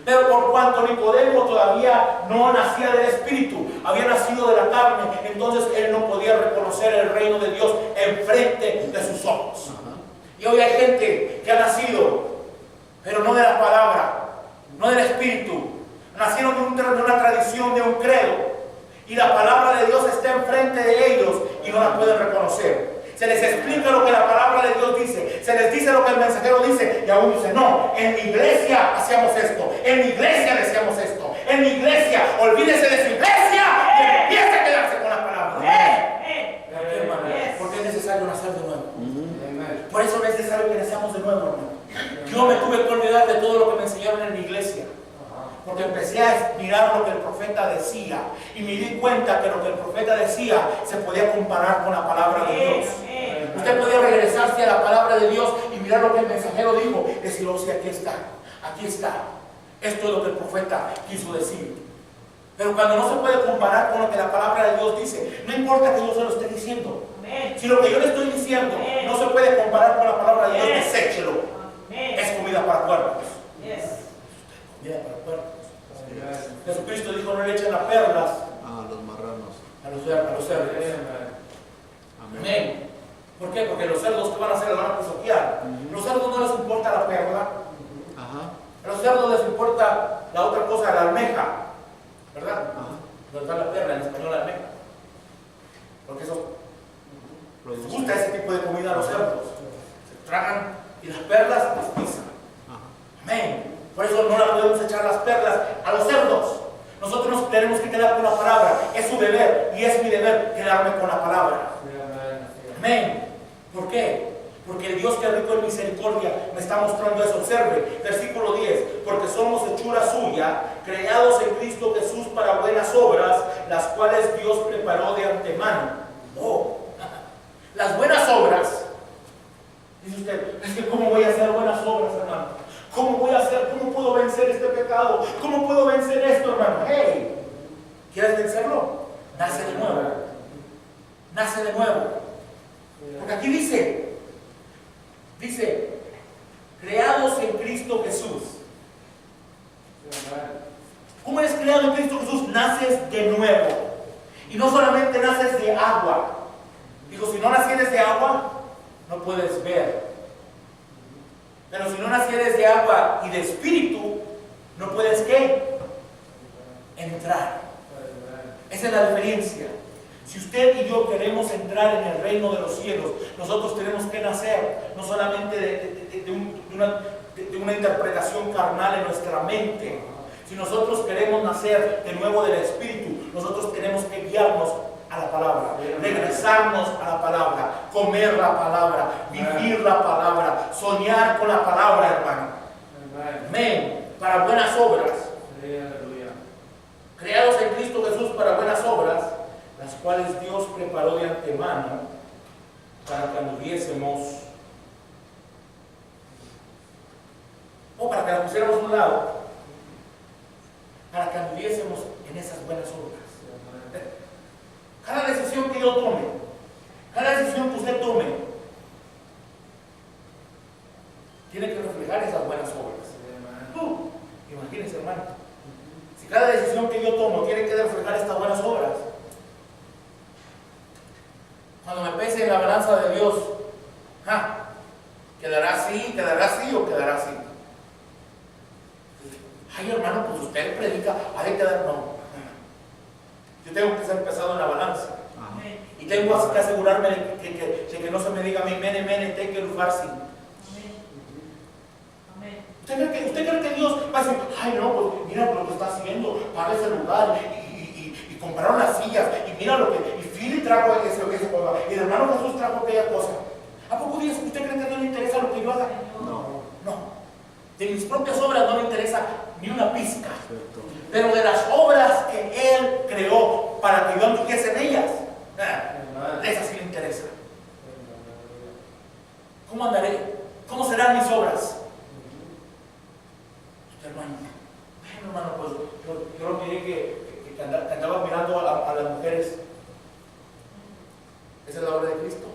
Pero por cuanto Nicodemo todavía no nacía del Espíritu, había nacido de la carne, entonces él no podía reconocer el reino de Dios enfrente de sus ojos. Y hoy hay gente que ha nacido, pero no de la palabra, no del Espíritu. Nacieron de una tradición, de un credo. Y la palabra de Dios está enfrente de ellos y no la pueden reconocer. Se les explica lo que la palabra de Dios dice, se les dice lo que el mensajero dice, y aún dice, no, en mi iglesia hacíamos esto, en mi iglesia decíamos esto, en mi iglesia, olvídese de su iglesia y empiece a quedarse con la palabra. Porque es necesario nacer de nuevo. Por eso es necesario que nacemos de nuevo, hermano. Yo me tuve que olvidar de todo lo que me enseñaron en mi iglesia. Porque empecé a mirar lo que el profeta decía y me di cuenta que lo que el profeta decía se podía comparar con la palabra de Dios. Usted podía regresarse a la palabra de Dios y mirar lo que el mensajero dijo y decir, oh, sí, aquí está, aquí está. Esto es lo que el profeta quiso decir. Pero cuando no se puede comparar con lo que la palabra de Dios dice, no importa que yo se lo esté diciendo. Si lo que yo le estoy diciendo no se puede comparar con la palabra de Dios, deséchelo. Es comida para cuerpos. Comida para cuerpos. Jesucristo dijo, no le echen las perlas a los marranos. a los cerdos. Amén. ¿Por qué? Porque los cerdos, ¿qué van a hacer? Van a pisotear. Los cerdos no les importa la perla. A los cerdos les importa la otra cosa, la almeja. ¿Verdad? No está la perla, en español almeja. Porque eso les gusta ese tipo de comida a los cerdos. Se tragan y las perlas les pisan. Amén. Por eso no la podemos echar las perlas a los cerdos. Nosotros nos tenemos que quedar con la palabra. Es su deber y es mi deber quedarme con la palabra. Amén. ¿Por qué? Porque el Dios que es rico en misericordia me está mostrando eso. Observe, versículo 10. Porque somos hechura suya, creados en Cristo Jesús para buenas obras, las cuales Dios preparó de antemano. Oh, las buenas obras. Dice usted, es que ¿cómo voy a hacer buenas obras, hermano? ¿Cómo voy a hacer? ¿Cómo puedo vencer este pecado? ¿Cómo puedo vencer esto, hermano? Hey, ¿quieres vencerlo? Nace de nuevo. Nace de nuevo. Porque aquí dice, creados en Cristo Jesús. ¿Cómo eres creado en Cristo Jesús? Naces de nuevo. Y no solamente naces de agua. Digo, si no nacieres de agua, no puedes ver. Pero si no nacieres de agua y de espíritu, no puedes ¿qué? Entrar. Esa es la diferencia. Si usted y yo queremos entrar en el reino de los cielos, nosotros tenemos que nacer, no solamente de una interpretación carnal en nuestra mente. Si nosotros queremos nacer de nuevo del Espíritu, nosotros tenemos que guiarnos a la palabra, regresarnos a la palabra, comer la palabra, vivir la palabra, soñar con la palabra, hermano. Amén. Para buenas obras. Creados en Cristo Jesús para buenas obras, las cuales Dios preparó de antemano para que anduviésemos, o para que las pusiéramos a un lado, para que anduviésemos en esas buenas obras. Cada decisión que yo tome, cada decisión que usted tome, tiene que reflejar esas buenas obras. Imagínense, hermano, si cada decisión que yo tomo tiene que reflejar estas buenas obras, cuando me pese en la balanza de Dios, ¿quedará así o quedará así? Ay, hermano, pues usted predica, ha de quedar, no. Yo tengo que ser pesado en la balanza. Y tengo que asegurarme de que no se me diga a mí, mene, take el farsi. ¿Usted cree que Dios va a decir, ay no, pues mira lo que está haciendo, paga ese lugar y compraron las sillas y mira lo que, y Philly trajo ese cosa, y el hermano Jesús trajo aquella cosa? ¿A poco Dios, usted cree que a Dios le interesa lo que yo haga? No. De mis propias obras no le interesa ni una pizca. Pero de las obras que Él creó para que yo anduviese en ellas, esas sí le interesa. ¿Cómo andaré? ¿Cómo serán mis obras? Hermano, pues yo lo miré que andaba mirando a las mujeres. ¿Esa es la obra de Cristo?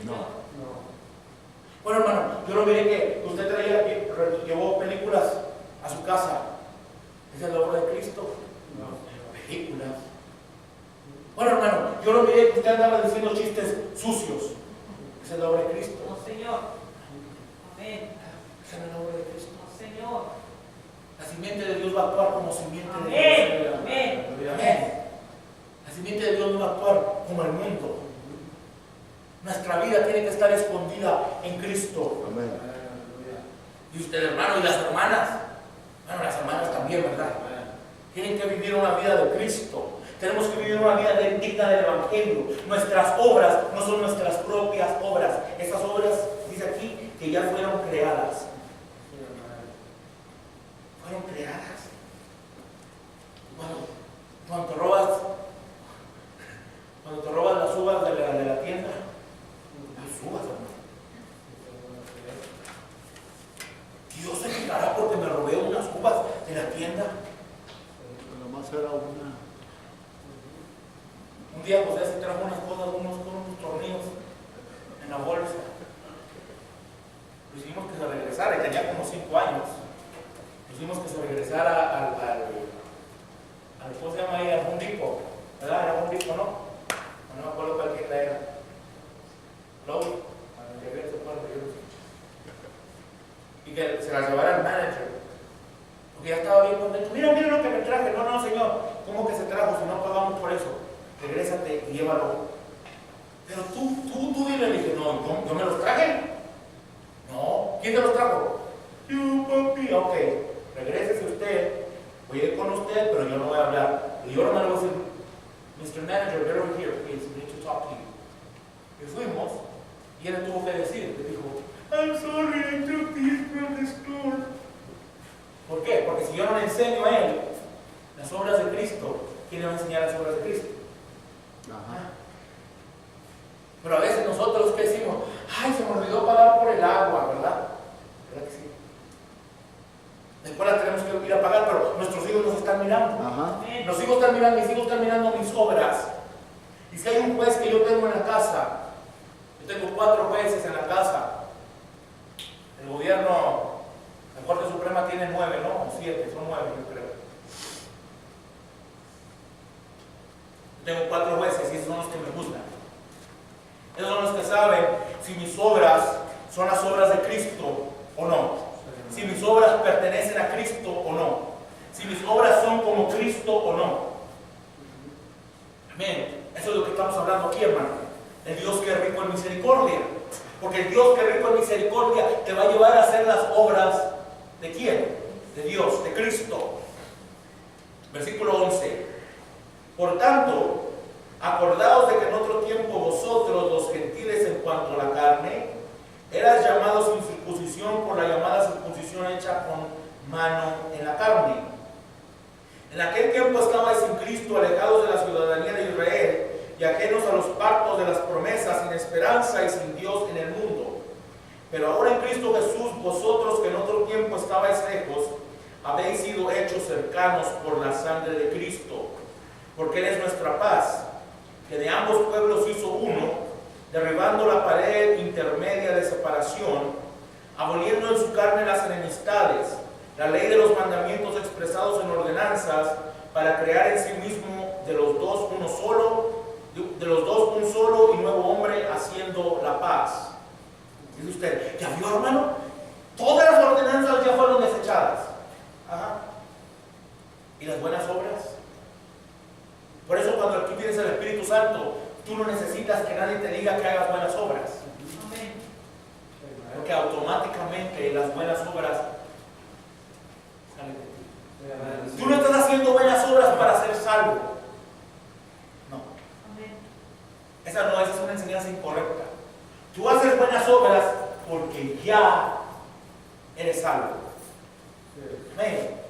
No. Bueno, hermano, yo lo miré que usted llevó películas a su casa. ¿Esa es la obra de Cristo? No. Películas. Bueno, hermano, yo lo miré que usted andaba diciendo chistes sucios. ¿Esa es la obra de Cristo? No, Señor. Amén. ¿Esa no es la obra de Cristo? No, Señor. La simiente de Dios va a actuar como simiente de Dios. Amén. Amén. La simiente de Dios no va a actuar como el mundo. Nuestra vida tiene que estar escondida en Cristo. Amén. Y usted, hermano, y las hermanas. Bueno, las hermanas también, ¿verdad? Tienen que vivir una vida de Cristo. Tenemos que vivir una vida digna del Evangelio. Nuestras obras no son nuestras propias obras. Estas obras, dice aquí, que ya fueron creadas. Fueron creadas. Cuando te robas las uvas de la tienda, las uvas, hermano. Dios se fijará porque me robé unas uvas de la tienda. Nomás era una. Un día José se trajo unas cosas, unos tornillos en la bolsa. Lo hicimos que se regresara y tenía como 5 años. Lo hicimos que se regresara al ¿cómo se llama ahí? Al Home Depot, ¿verdad? Era Home Depot, ¿no? No me acuerdo cuál tienda era. contento. Mira lo que me traje. No, no, Señor. ¿Cómo que se trajo si no pagamos por eso? Regrésate y llévalo. Pero tú dile, le dije, no, yo me los traje. No, ¿quién te los trajo? Yo, papi. Ok, regrésese usted. Voy a ir con usted, pero yo no voy a hablar. Y yo no me lo voy a decir, Mr. Manager, get over here, please. We need to talk to you. Y fuimos, y él tuvo que decir, le dijo, I'm sorry, I took these from the store. ¿Por qué? Porque si yo no le enseño a él las obras de Cristo, ¿quién le va a enseñar las obras de Cristo? Ajá. Pero a veces nosotros, ¿qué decimos? Ay, se me olvidó pagar por el agua, ¿verdad? ¿Verdad que sí? Después la tenemos que ir a pagar, pero nuestros hijos nos están mirando. Ajá. Los hijos están mirando, mis hijos están mirando mis obras. Y si hay un juez que yo tengo en la casa, yo tengo 4 jueces en la casa. El gobierno, la Corte Suprema tiene 9, ¿no? O 7, son 9, yo creo. Yo tengo 4 jueces y esos son los que me juzgan. Esos son los que saben si mis obras son las obras de Cristo o no. Si mis obras pertenecen a Cristo o no. Si mis obras son como Cristo o no. Amén. Eso es lo que estamos hablando aquí, hermano. El Dios que es rico en misericordia. Porque el Dios que es rico en misericordia te va a llevar a hacer las obras ¿de quién? De Dios, de Cristo. Versículo 11. Por tanto, acordaos de que en otro tiempo vosotros, los gentiles en cuanto a la carne, eras llamados sin circuncisión por la llamada circuncisión hecha con mano en la carne. En aquel tiempo estabais sin Cristo, alejados de la ciudadanía de Israel y ajenos a los pactos de las promesas, sin esperanza y sin Dios en el mundo. Pero ahora en Cristo Jesús, vosotros que en otro tiempo estabais lejos, habéis sido hechos cercanos por la sangre de Cristo, porque Él es nuestra paz, que de ambos pueblos hizo uno, derribando la pared intermedia de separación, aboliendo en su carne las enemistades, la ley de los mandamientos expresados en ordenanzas, para crear en sí mismo de los dos un solo y nuevo hombre, haciendo la paz. Dice usted, ¿ya vio, hermano? Todas las ordenanzas ya fueron desechadas. Ajá. ¿Y las buenas obras? Por eso cuando tú tienes el Espíritu Santo, tú no necesitas que nadie te diga que hagas buenas obras. Amén. Porque automáticamente las buenas obras salen de ti. Tú no estás haciendo buenas obras para ser salvo. No. Amén. Esa no, esa es una enseñanza incorrecta. Tú haces buenas obras porque ya eres salvo. Amén.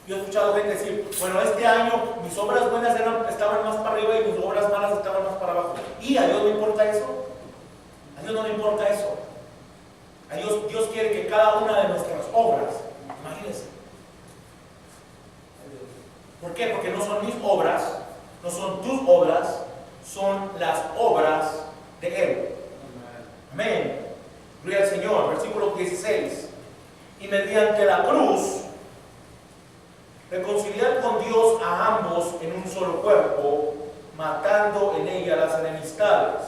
Yo he escuchado gente decir, bueno, este año mis obras buenas estaban más para arriba y mis obras malas estaban más para abajo. ¿Y a Dios le importa eso? A Dios no le importa eso. A Dios quiere que cada una de nuestras obras, imagínense. ¿Por qué? Porque no son mis obras, no son tus obras, son las obras de Él. Amén. Gloria al Señor. Versículo 16. Y mediante la cruz, reconciliar con Dios a ambos en un solo cuerpo, matando en ella las enemistades.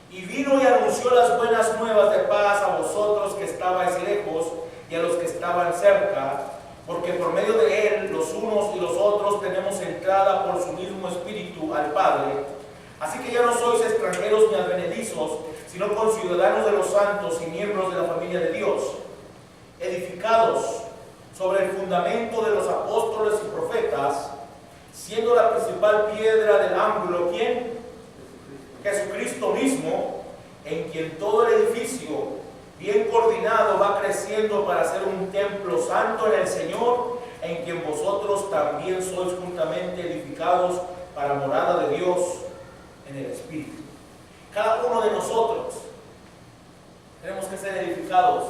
Y vino y anunció las buenas nuevas de paz a vosotros que estabais lejos y a los que estaban cerca, porque por medio de él los unos y los otros tenemos entrada por su mismo espíritu al Padre. Así que ya no sois extranjeros ni advenedizos, sino conciudadanos de los santos y miembros de la familia de Dios, edificados sobre el fundamento de los apóstoles y profetas, siendo la principal piedra del ángulo, ¿quién? Jesucristo mismo, en quien todo el edificio, bien coordinado, va creciendo para ser un templo santo en el Señor, en quien vosotros también sois juntamente edificados para morada de Dios en el Espíritu. Cada uno de nosotros tenemos que ser edificados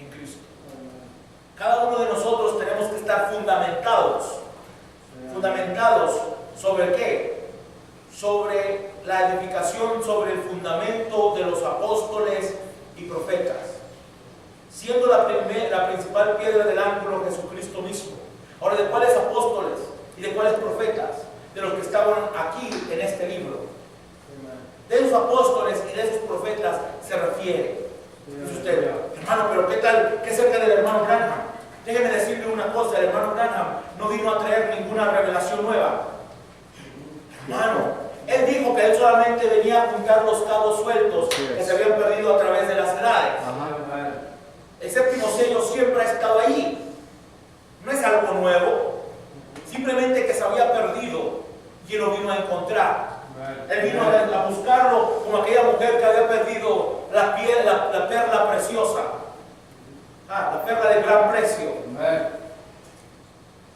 en Cristo. Cada uno de nosotros tenemos que estar fundamentados. ¿Fundamentados sobre qué? Sobre la edificación, sobre el fundamento de los apóstoles y profetas, siendo la principal piedra del ángulo Jesucristo mismo. Ahora, ¿de cuáles apóstoles y de cuáles profetas? De los que estaban aquí en este libro. De esos apóstoles y de esos profetas se refiere. Dice usted, hermano, pero ¿qué tal? ¿Qué cerca del hermano Branham? Déjeme decirle una cosa, el hermano Branham no vino a traer ninguna revelación nueva. Hermano, él dijo que él solamente venía a juntar los cabos sueltos que se habían perdido a través de las edades. El séptimo sello siempre ha estado ahí. No es algo nuevo. Simplemente que se había perdido y él lo vino a encontrar. Él vino a buscarlo como aquella mujer que había perdido la perla preciosa. La perla de gran precio.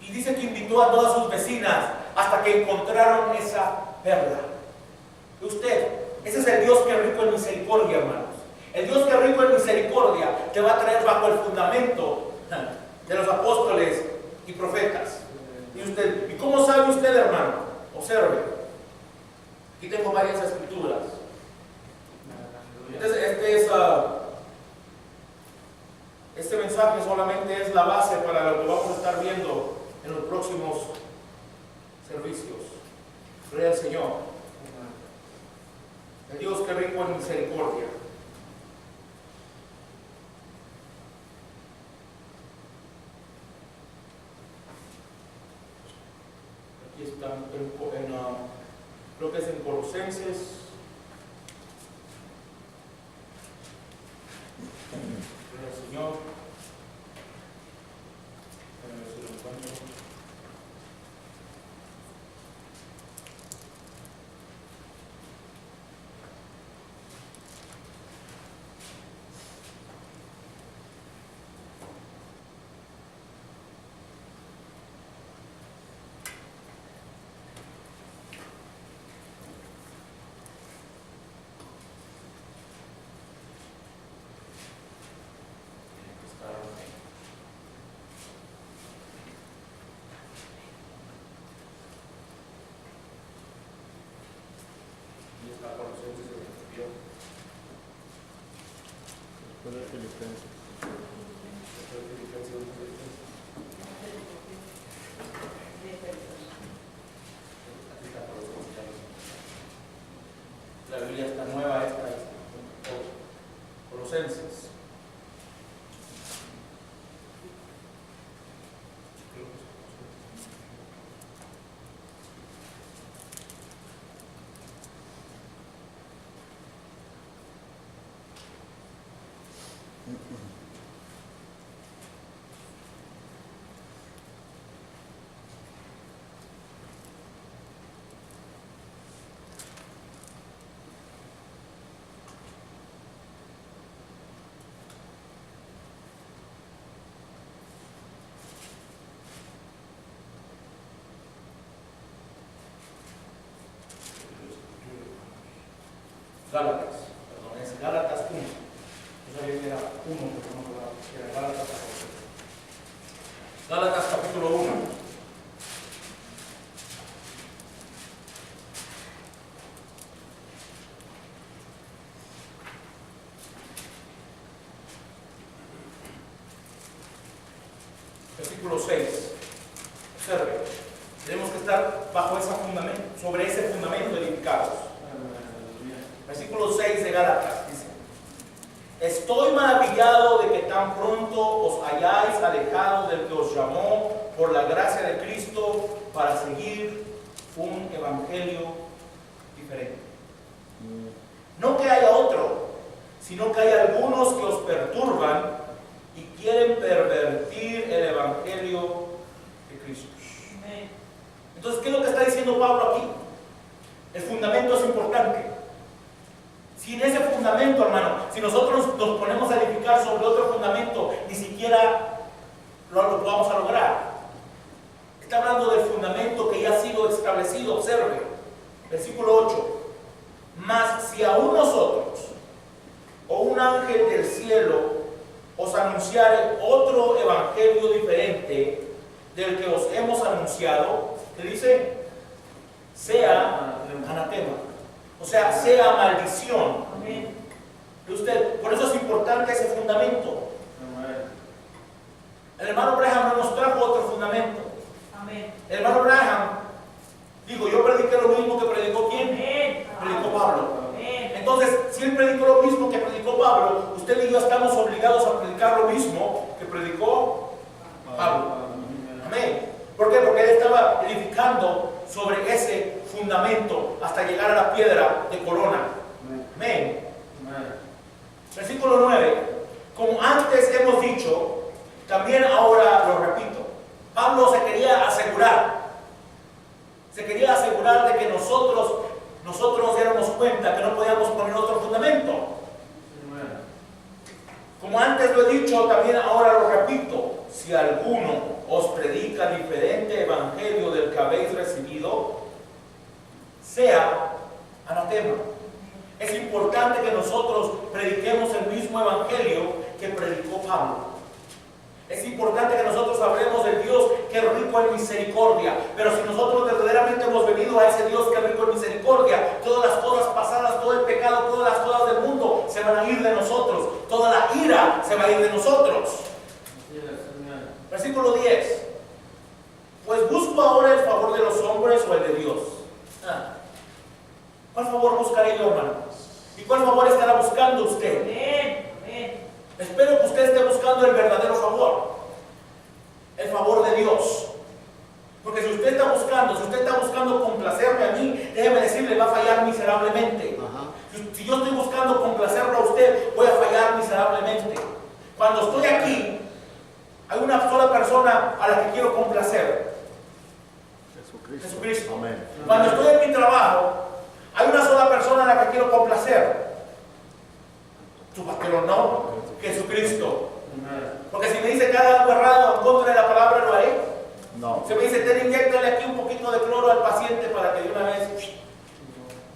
Y dice que invitó a todas sus vecinas hasta que encontraron esa perla. ¿Y usted? Ese es el Dios que es rico en misericordia, hermanos. El Dios que es rico en misericordia te va a traer bajo el fundamento de los apóstoles y profetas. ¿Y cómo sabe usted, hermano? Observe. Aquí tengo varias escrituras. Entonces, este mensaje solamente es la base para lo que vamos a estar viendo en los próximos servicios. Gloria al Señor. El Dios que es rico en misericordia. Aquí están creo que es en Colosenses. Gloria al Señor. Déjame ver si lo encuentro. Después de Filipenses. La Biblia está nueva, esta Colosenses. Gálatas, perdón, es Gálatas 1. Yo sabía que era 1, pero no era Gálatas 1. Gálatas capítulo 1. Versículo 6. Observe, tenemos que estar bajo ese fundamento, sobre ese fundamento edificados. Versículo 6 de Gálatas dice: estoy maravillado de que tan pronto os hayáis alejado del que os llamó por la gracia de Cristo para seguir un evangelio diferente. No que haya otro, sino que hay algunos que os perturban y quieren pervertir el evangelio de Cristo. Entonces, ¿qué es lo que está diciendo Pablo aquí? El fundamento es importante. Sin ese fundamento, hermano, si nosotros nos ponemos a edificar sobre otro fundamento, ni siquiera lo vamos a lograr. Está hablando del fundamento que ya ha sido establecido. Observe, versículo 8. Mas si aún nosotros, o un ángel del cielo, os anunciare otro evangelio diferente del que os hemos anunciado, ¿qué dice? Sea anatema. O sea, sea maldición. Amén. Por eso es importante ese fundamento. El hermano Branham no nos trajo otro fundamento. Amén. El hermano Branham dijo: yo prediqué lo mismo que predicó ¿quién? Amén. Predicó Pablo. Amén. Entonces, si él predicó lo mismo que predicó Pablo, usted y yo estamos obligados a predicar lo mismo que predicó sobre ese fundamento hasta llegar a la piedra de corona. Amén. Versículo 9. Como antes hemos dicho, también ahora lo repito. Pablo se quería asegurar de que nosotros nos diéramos cuenta que no podíamos poner otro fundamento. Como antes lo he dicho, también ahora lo repito. Si alguno os predica diferente evangelio del que habéis recibido, sea anatema. Es importante que nosotros prediquemos el mismo evangelio que predicó Pablo. Es importante que nosotros hablemos del Dios que es rico en misericordia. Pero si nosotros verdaderamente hemos venido a ese Dios que es rico en misericordia, todas las cosas pasadas, todo el pecado, todas las cosas del mundo se van a ir de nosotros. Toda la ira se va a ir de nosotros. Versículo 10. Pues busco ahora el favor de los hombres o el de Dios. ¿Cuál favor buscaré yo, hermano? ¿Y cuál favor estará buscando usted? Amén. Amén. Espero que usted esté buscando el verdadero favor. El favor de Dios. Porque si usted está buscando complacerme a mí, déjeme decirle, va a fallar miserablemente. Si yo estoy buscando complacerlo a usted, voy a fallar miserablemente. Cuando estoy aquí, hay una sola persona a la que quiero complacer. Jesucristo. Amén. Cuando estoy en mi trabajo, hay una sola persona a la que quiero complacer. Tu pastor no, Jesucristo. Porque si me dice que haga algo errado en contra de la palabra, ¿lo haré? No. Si me dice, inyéctale aquí un poquito de cloro al paciente para que de una vez,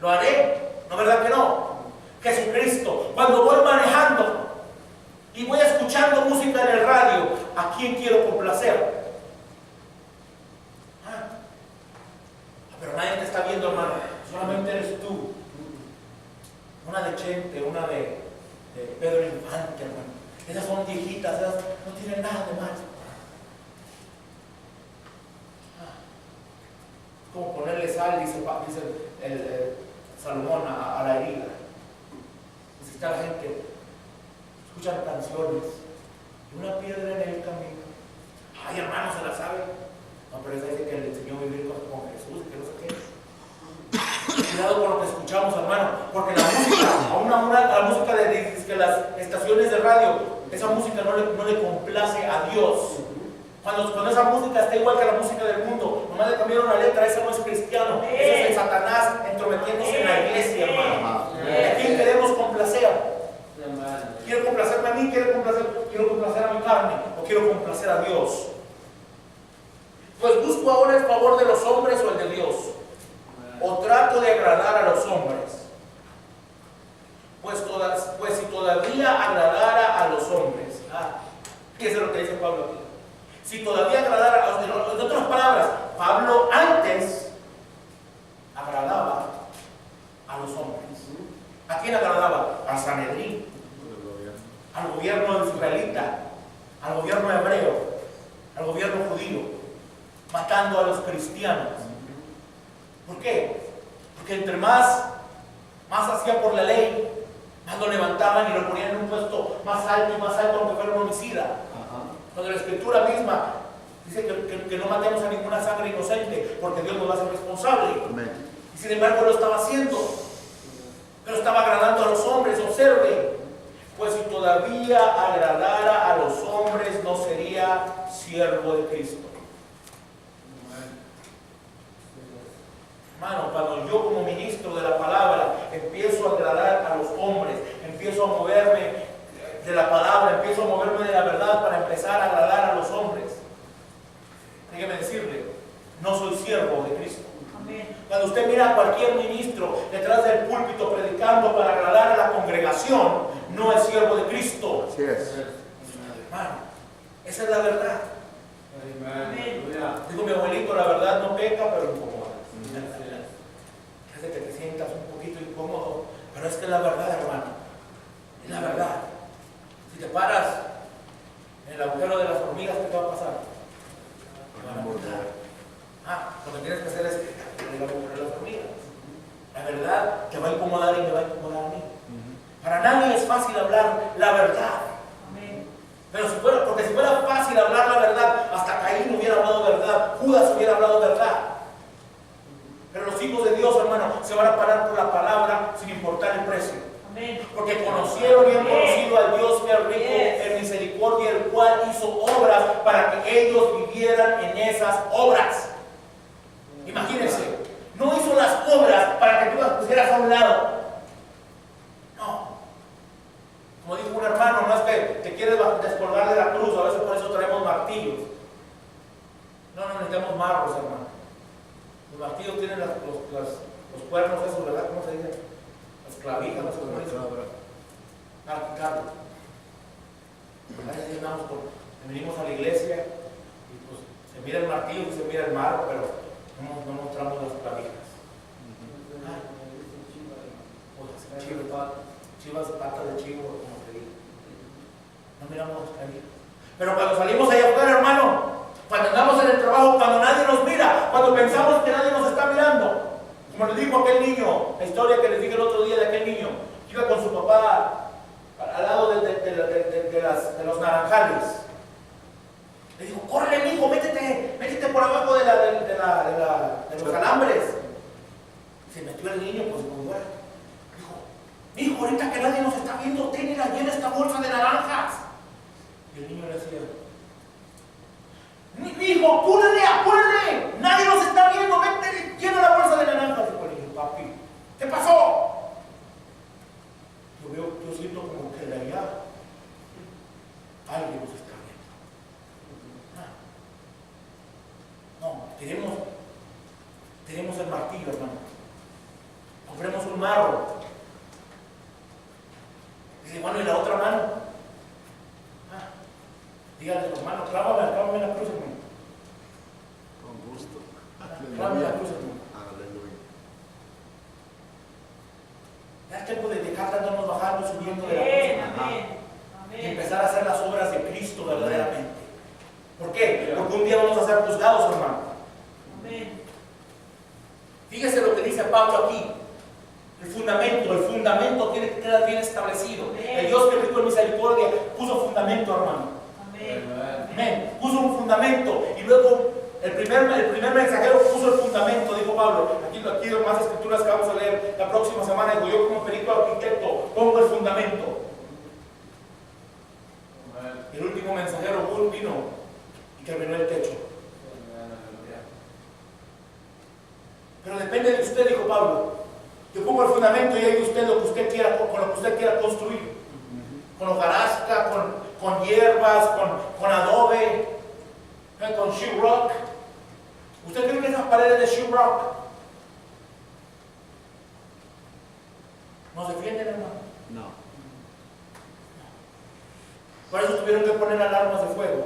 ¿lo haré? ¿No, verdad que no? Jesucristo. Cuando voy manejando y voy escuchando música en el radio, ¿a quién quiero complacer? Pero nadie te está viendo, hermano. Solamente eres tú. Una de Chente, una de Pedro Infante, hermano. Esas son viejitas, esas no tienen nada de malo. Como ponerle sal, dice el Salomón a la herida. Dice, está la gente, escuchan canciones, y una piedra en el camino. Ay, hermano, se la sabe. No, pero esa dice que le enseñó a vivir con Jesús, que no sé qué. Cuidado con lo que escuchamos, hermano, porque la música, a la música de las estaciones de radio, esa música no le complace a Dios. Cuando esa música está igual que la música del mundo, nomás le cambiaron la letra, esa no es cristiano, eso es el Satanás entrometiéndose en la iglesia, hermano. ¿A quién queremos complacer? ¿Quiero complacerme a mí? ¿Quiero complacer a mi carne? ¿O quiero complacer a Dios? Pues busco ahora el favor de los hombres o el de Dios. O trato de agradar a los hombres. Pues si todavía agradara a los hombres. ¿Qué es lo que dice Pablo aquí? Si todavía agradara a los hombres. En otras palabras, Pablo antes agradaba a los hombres. ¿A quién agradaba? A Sanedrín, al gobierno israelita, al gobierno hebreo, al gobierno judío, matando a los cristianos. ¿Por qué? Porque entre más hacía por la ley, más lo levantaban y lo ponían en un puesto más alto y más alto, aunque fuera un homicida. Cuando la escritura misma dice que no matemos a ninguna sangre inocente, porque Dios nos va a ser responsable. Y sin embargo lo estaba haciendo, pero estaba agradando a los hombres. Observe, pues si todavía agradara a los hombres, no sería siervo de Cristo. Hermano, cuando yo como ministro de la palabra empiezo a agradar a los hombres, empiezo a moverme de la palabra, empiezo a moverme de la verdad para empezar a agradar a los hombres, déjeme decirle, no soy siervo de Cristo. Amén. Cuando usted mira a cualquier ministro detrás del púlpito predicando para agradar a la congregación, no es siervo de Cristo. Así es. Hermano, esa es la verdad. Amén. Digo mi abuelito, la verdad no peca, pero incomoda. Hace que te sientas un poquito incómodo, pero es que es la verdad, hermano. Es la verdad. Si te paras en el agujero de las hormigas, ¿qué te va a pasar? Te van a morder. Lo que tienes que hacer es en el agujero de las hormigas. La verdad te va a incomodar y me va a incomodar a mí. Para nadie es fácil hablar la verdad. Amén. Pero porque si fuera fácil hablar la verdad, hasta Caín hubiera hablado verdad, Judas hubiera hablado verdad. hijos de Dios, hermano, se van a parar por la palabra sin importar el precio. Amén. Porque conocieron y han conocido al Dios que es rico en misericordia, el cual hizo obras para que ellos vivieran en esas obras. Imagínense, no hizo las obras para que tú las pusieras a un lado. No. Como dijo un hermano, no es que te quieres descolgar de la cruz, a veces por eso traemos martillos. No necesitamos marros, hermano. Los martillos tienen los cuernos esos, ¿verdad? ¿Cómo se dice? Las clavijas, no sé cómo se dice. Quitarlo. A veces venimos a la iglesia y pues se mira el martillo y se mira el marro, pero no mostramos las clavijas. Chivas, patas de chivo, como se dice. No miramos las clavijas. Pero cuando salimos allá afuera, hermano, cuando andamos en el trabajo, cuando nadie nos mira, cuando pensamos que nadie nos está mirando, como les dijo aquel niño, la historia que les dije el otro día de aquel niño, que iba con su papá al lado de los naranjales. Le dijo, corre, hijo, métete por abajo de los alambres. Se metió el niño, pues como fuera. Dijo, hijo, ahorita que nadie nos está viendo, tenla llena esta bolsa de naranjas. Y el niño le decía, hijo, apúrale, nadie nos está viendo, vete, llena la bolsa de naranjas. Dijo el niño, papi, ¿qué pasó? Yo siento como que de allá alguien nos está viendo. No, tenemos el martillo, hermano. Compremos un marro. Dice, bueno, ¿y la otra mano? Dígale a tu hermano, clávame la cruz, hermano. Con gusto. Clávame la cruz, hermano. Aleluya. Ya es tiempo de dejar de andarnos bajando, subiendo de la Amén. cruz. Amén. Y empezar a hacer las obras de Cristo verdaderamente. ¿Por qué? Porque un día vamos a ser juzgados, hermano. Amén. Fíjese lo que dice Pablo aquí. El fundamento tiene que quedar bien establecido. El Dios que rico en misericordia puso fundamento, hermano. Amén. Puso un fundamento y luego el primer mensajero puso el fundamento, dijo Pablo. Aquí más escrituras que vamos a leer la próxima semana. Digo, yo como perito arquitecto pongo el fundamento. El último mensajero vino y terminó el techo. Pero depende de usted, dijo Pablo. Yo pongo el fundamento y ahí usted lo que usted quiera, con lo que usted quiera construir. Con hojarasca, con hierbas, con adobe, con sheetrock. ¿Usted cree que esas paredes de sheetrock nos defienden, hermano? No. Por eso tuvieron que poner alarmas de fuego.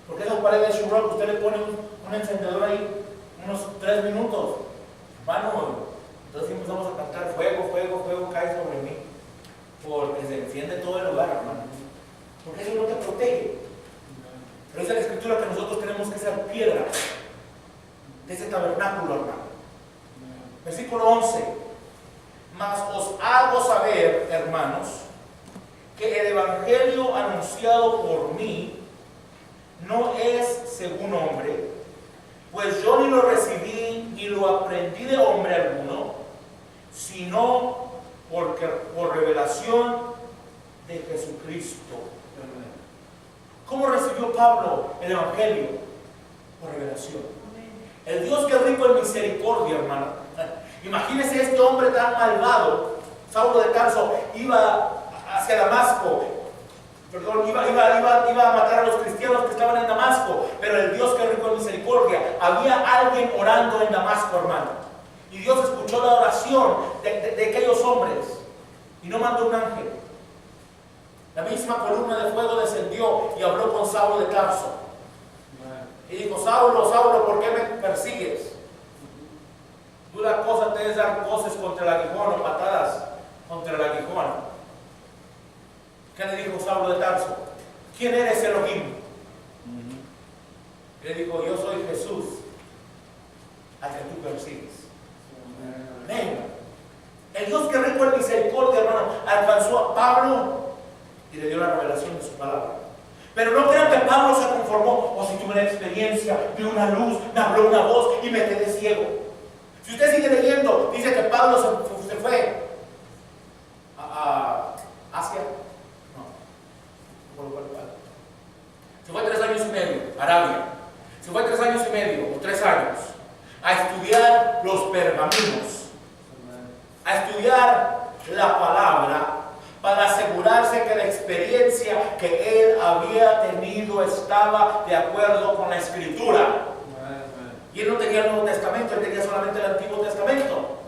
Porque esas paredes de sheetrock usted le pone un encendedor ahí, unos 3 minutos. Hermano, entonces empezamos a cantar fuego, fuego, fuego cae sobre mí. Porque se enciende todo el lugar, hermano. Porque eso no te protege. Pero esa es la escritura que nosotros tenemos que ser piedra de ese tabernáculo, hermano. Versículo 11. Mas os hago saber, hermanos, que el evangelio anunciado por mí no es según hombre, pues yo ni lo recibí ni lo aprendí de hombre alguno, sino por revelación de Jesucristo. ¿Cómo recibió Pablo el evangelio? Por revelación. El Dios que es rico en misericordia, hermano. Imagínese este hombre tan malvado. Saulo de Tarso iba hacia Damasco. Iba a matar a los cristianos que estaban en Damasco. Pero el Dios que es rico en misericordia, había alguien orando en Damasco, hermano. Y Dios escuchó la oración de aquellos hombres. Y no mandó un ángel. La misma columna de fuego descendió y habló con Saulo de Tarso. Y dijo, Saulo, Saulo, ¿por qué me persigues? Dura cosa te es dar voces contra el aguijón o patadas contra el aguijón. ¿Qué le dijo Saulo de Tarso? ¿Quién eres, Elohim? Le dijo, yo soy Jesús, al que tú persigues. Amén. El Dios que es rico en misericordia, hermano, alcanzó a Pablo y le dio la revelación de su palabra. Pero no crean que Pablo se conformó, o si tuve una experiencia, vi una luz, me habló una voz y me quedé ciego. Si usted sigue leyendo, dice que Pablo se fue a Asia. No. Se fue 3 años y medio a Arabia. Se fue 3 años y medio o 3 años a estudiar los pergaminos, a estudiar la palabra, para asegurarse que la experiencia que él había tenido estaba de acuerdo con la Escritura. Y él no tenía el Nuevo Testamento, él tenía solamente el Antiguo Testamento.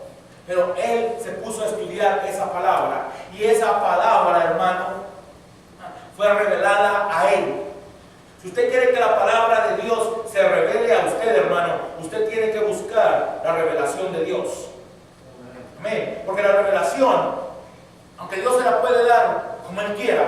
Pero él se puso a estudiar esa palabra. Y esa palabra, hermano, fue revelada a él. Si usted quiere que la palabra de Dios se revele a usted, hermano, usted tiene que buscar la revelación de Dios. Amén. Porque la revelación, aunque Dios se la puede dar como Él quiera,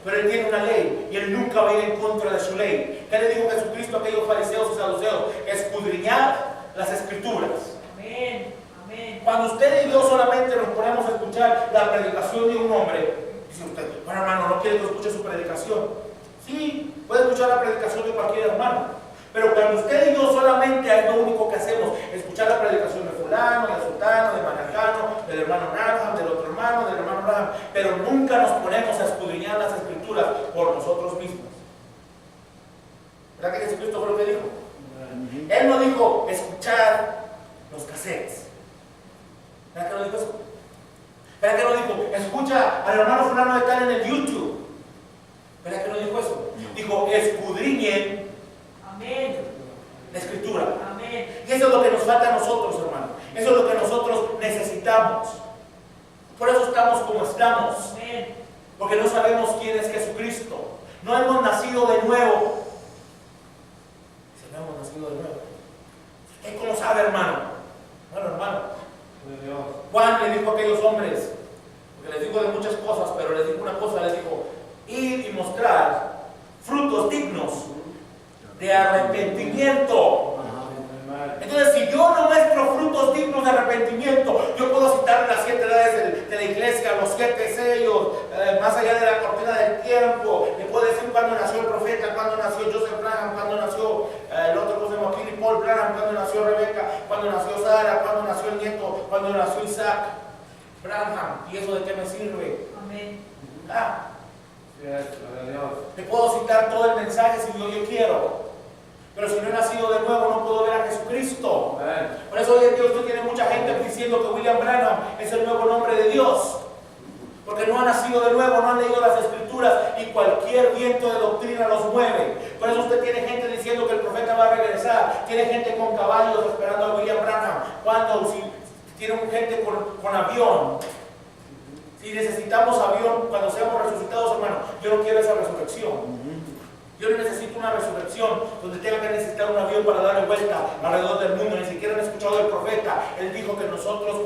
pero Él tiene una ley y Él nunca va a ir en contra de su ley. ¿Qué le dijo Jesucristo a aquellos fariseos y saduceos? Escudriñad las Escrituras. Amén. Amén. Cuando usted y yo solamente nos ponemos a escuchar la predicación de un hombre, dice usted, bueno, hermano, ¿no quiere que escuche su predicación? Sí, puede escuchar la predicación de cualquier hermano. Pero cuando usted y yo solamente es lo único que hacemos, escuchar la predicación de fulano, de sultano, de manacano, del hermano Branham, del otro hermano, del hermano Branham, pero nunca nos ponemos a escudriñar las Escrituras por nosotros mismos. ¿Verdad que Jesucristo fue lo que dijo? Él no dijo escuchar los cassettes. ¿Verdad que no dijo eso? ¿Verdad que no dijo escucha al hermano fulano de tal en el YouTube? ¿Verdad que no dijo eso? Dijo escudriñen la Escritura. Amén. Y eso es lo que nos falta a nosotros, hermano. Eso es lo que nosotros necesitamos. Por eso estamos como estamos. Amén. Porque no sabemos quién es Jesucristo. No hemos nacido de nuevo. Si no hemos nacido de nuevo. ¿Cómo sabe, hermano? Bueno, hermano, Juan le dijo a aquellos hombres, porque les dijo de muchas cosas, pero les dijo una cosa, les dijo, ir y mostrar frutos dignos de arrepentimiento. Entonces, si yo no muestro frutos dignos de arrepentimiento, yo puedo citar las 7 edades de la iglesia, los 7 sellos, más allá de la cortina del tiempo. Le puedo decir cuándo nació el profeta, cuándo nació Joseph Branham, cuándo nació el otro que se llama Billy Paul Branham, cuándo nació Rebeca, cuándo nació Sara, cuándo nació el nieto, cuándo nació Isaac Branham. ¿Y eso de qué me sirve? Amén. Le puedo citar todo el mensaje si yo quiero. Pero si no he nacido de nuevo, no puedo ver a Jesucristo. Por eso hoy en día usted tiene mucha gente diciendo que William Branham es el nuevo nombre de Dios. Porque no han nacido de nuevo, no han leído las Escrituras y cualquier viento de doctrina los mueve. Por eso usted tiene gente diciendo que el profeta va a regresar. Tiene gente con caballos esperando a William Branham. Cuando si tiene gente con avión. Si necesitamos avión cuando seamos resucitados, hermano, yo no quiero esa resurrección. Yo no necesito una resurrección donde tenga que necesitar un avión para darle vuelta alrededor del mundo. Ni siquiera han escuchado del profeta. Él dijo que nosotros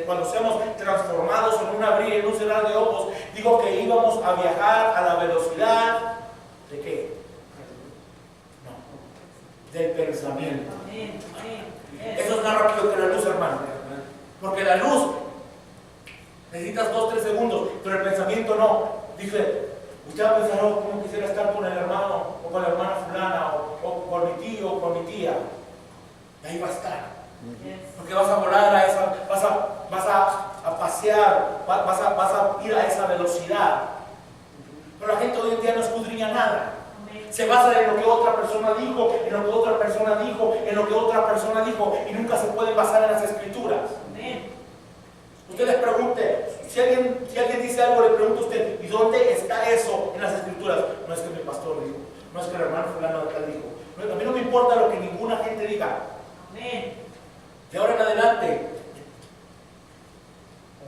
cuando seamos transformados en un abrir y en un cerrar de ojos, dijo que íbamos a viajar a la velocidad ¿de qué? No, del pensamiento. Eso es más rápido que la luz, hermano. Porque la luz necesitas 2-3 segundos, pero el pensamiento no. Dice, usted va a pensar, oh, ¿cómo quisiera estar con el hermano o con la hermana fulana o con mi tío o con mi tía? Y ahí va a estar. Porque vas a volar a esa, vas a pasear, vas a ir a esa velocidad. Pero la gente hoy en día no escudriña nada. Se basa en lo que otra persona dijo, en lo que otra persona dijo, en lo que otra persona dijo, y nunca se puede basar en las Escrituras. Usted les pregunte, si alguien dice algo, le pregunta a usted, ¿y dónde está eso en las Escrituras? No es que mi pastor dijo, no es que el hermano fulano de tal dijo. A mí no me importa lo que ninguna gente diga. Amén. De ahora en adelante,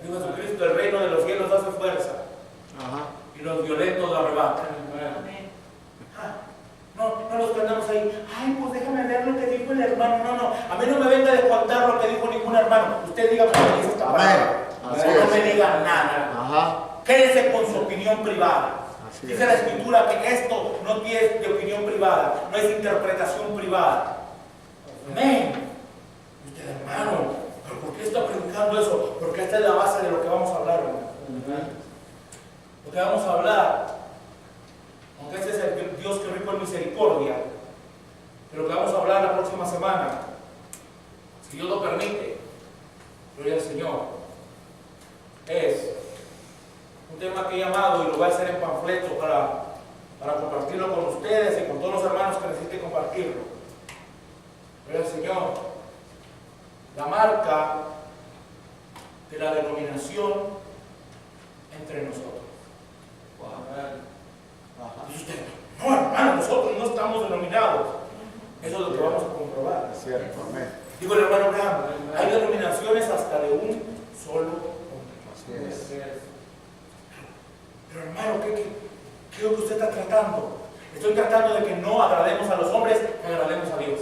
dijo Jesucristo, el reino de los cielos hace fuerza. Y los violentos lo arrebatan. Amén. No nos quedamos ahí, ay, pues déjame ver lo que dijo el hermano. No, a mí no me venga a descontar lo que dijo ningún hermano. Usted dígame lo que dice esta palabra. No me diga nada. Quédese con su opinión privada. Dice la Escritura que esto no es de opinión privada, no es interpretación privada. Amén. Y usted, hermano, ¿pero por qué está predicando eso? Porque esta es la base de lo que vamos a hablar, hermano. Lo que vamos a hablar, aunque este es el Dios que rico en misericordia, de lo que vamos a hablar la próxima semana, si Dios lo permite, Gloria al Señor. Es un tema que he llamado y lo voy a hacer en panfleto para compartirlo con ustedes y con todos los hermanos que necesiten compartirlo. Gloria al Señor. La marca de la denominación entre nosotros. Dice usted, no hermano, nosotros no estamos denominados. Eso es lo que vamos a comprobar. Es cierto, amén. Digo el hermano Abraham, hay denominaciones hasta de un solo hombre. Así es. Pero hermano, ¿qué es lo que usted está tratando? Estoy tratando de que no agrademos a los hombres, que agrademos a Dios.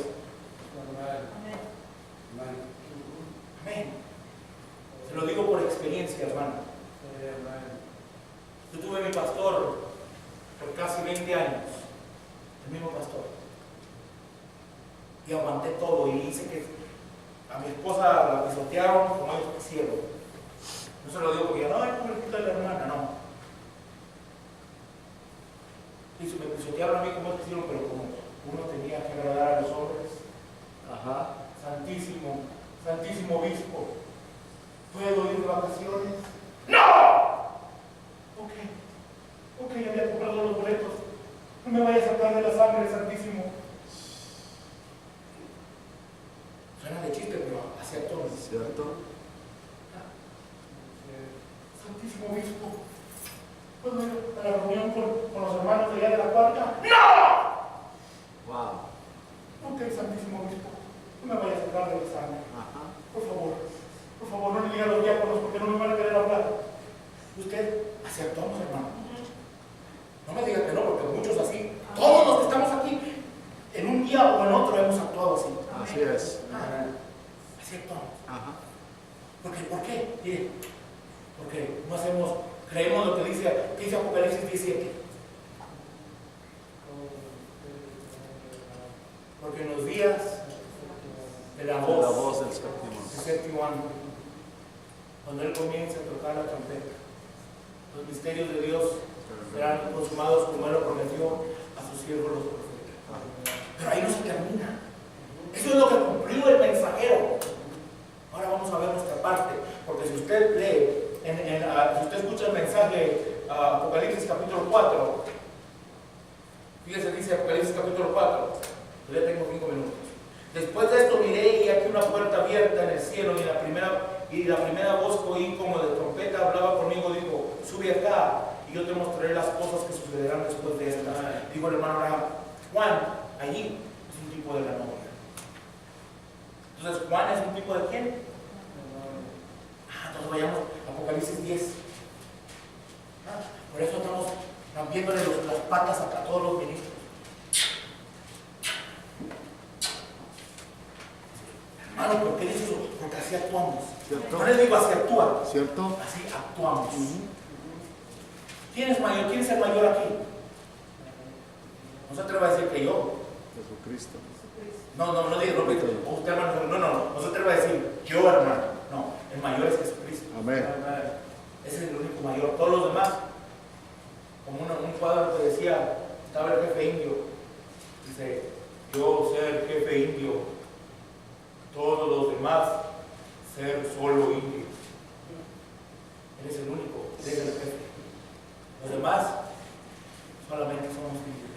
Amén. Se lo digo por experiencia, hermano. Yo tuve mi pastor por casi 20 años, el mismo pastor. Y aguanté todo y hice que a mi esposa la pisotearon como ellos quisieron. No se lo digo porque no, pobrecita de la hermana, no. Y me pisotearon a mí como ellos quisieron, pero como uno tenía que agradar a los hombres. Ajá. Santísimo, santísimo obispo, ¿puedo ir de vacaciones? ¡No! Ok, había comprado los boletos. No me vaya a sacar de la sangre, santísimo. Suena de chiste, pero hacia todos. ¿Cierto? Santísimo obispo, ¿puedo ir a la reunión con los hermanos de allá de la cuarta? ¡No! Wow. Ok, santísimo obispo, no me vaya a sacar de la sangre. Ajá. Por favor, no le diga a los diáconos porque no me van a querer hablar. Usted, así actuamos, hermano. No me diga que no, porque muchos así, todos los que estamos aquí, en un día o en otro hemos actuado así. Así es. Así actuamos. Ajá. ¿Por qué? Mire, porque no hacemos, creemos lo que dice Apocalipsis 17. Porque en los días de la voz del séptimo. del séptimo ángel, cuando Él comienza a tocar la trompeta, los misterios de Dios serán consumados como Él lo prometió a sus siervos los profetas. Pero ahí no se termina. Eso es lo que cumplió el mensajero. Ahora vamos a ver nuestra parte, porque si usted lee, si usted escucha el mensaje Apocalipsis capítulo 4, fíjese, dice Apocalipsis capítulo 4, yo ya tengo 5 minutos. Después de esto miré y aquí una puerta abierta en el cielo y la primera voz que oí como de trompeta hablaba conmigo, dijo, sube acá y yo te mostraré las cosas que sucederán después de estas. Digo el hermano Abraham, Juan, allí es un tipo de la novia. Entonces, Juan es un tipo de quién? Entonces vayamos a Apocalipsis 10. Por eso estamos rompiéndole las patas a todos los ministros. Hermano, ¿por qué dices eso? Porque así actuamos. ¿Cierto? No les digo así actúan, ¿Cierto? así actuamos. ¿Quién es mayor? ¿Quién es el mayor aquí? No se atreva a decir que yo. Jesucristo. No diga, usted hermano, no se atreva a decir yo hermano. No, el mayor es Jesucristo. Amén. Ese es el único mayor. Todos los demás, como un cuadro que decía, estaba el jefe indio. Dice, yo ser jefe indio, todos los demás ser solo indio. Él es el único, él es el jefe. Los demás solamente somos indios.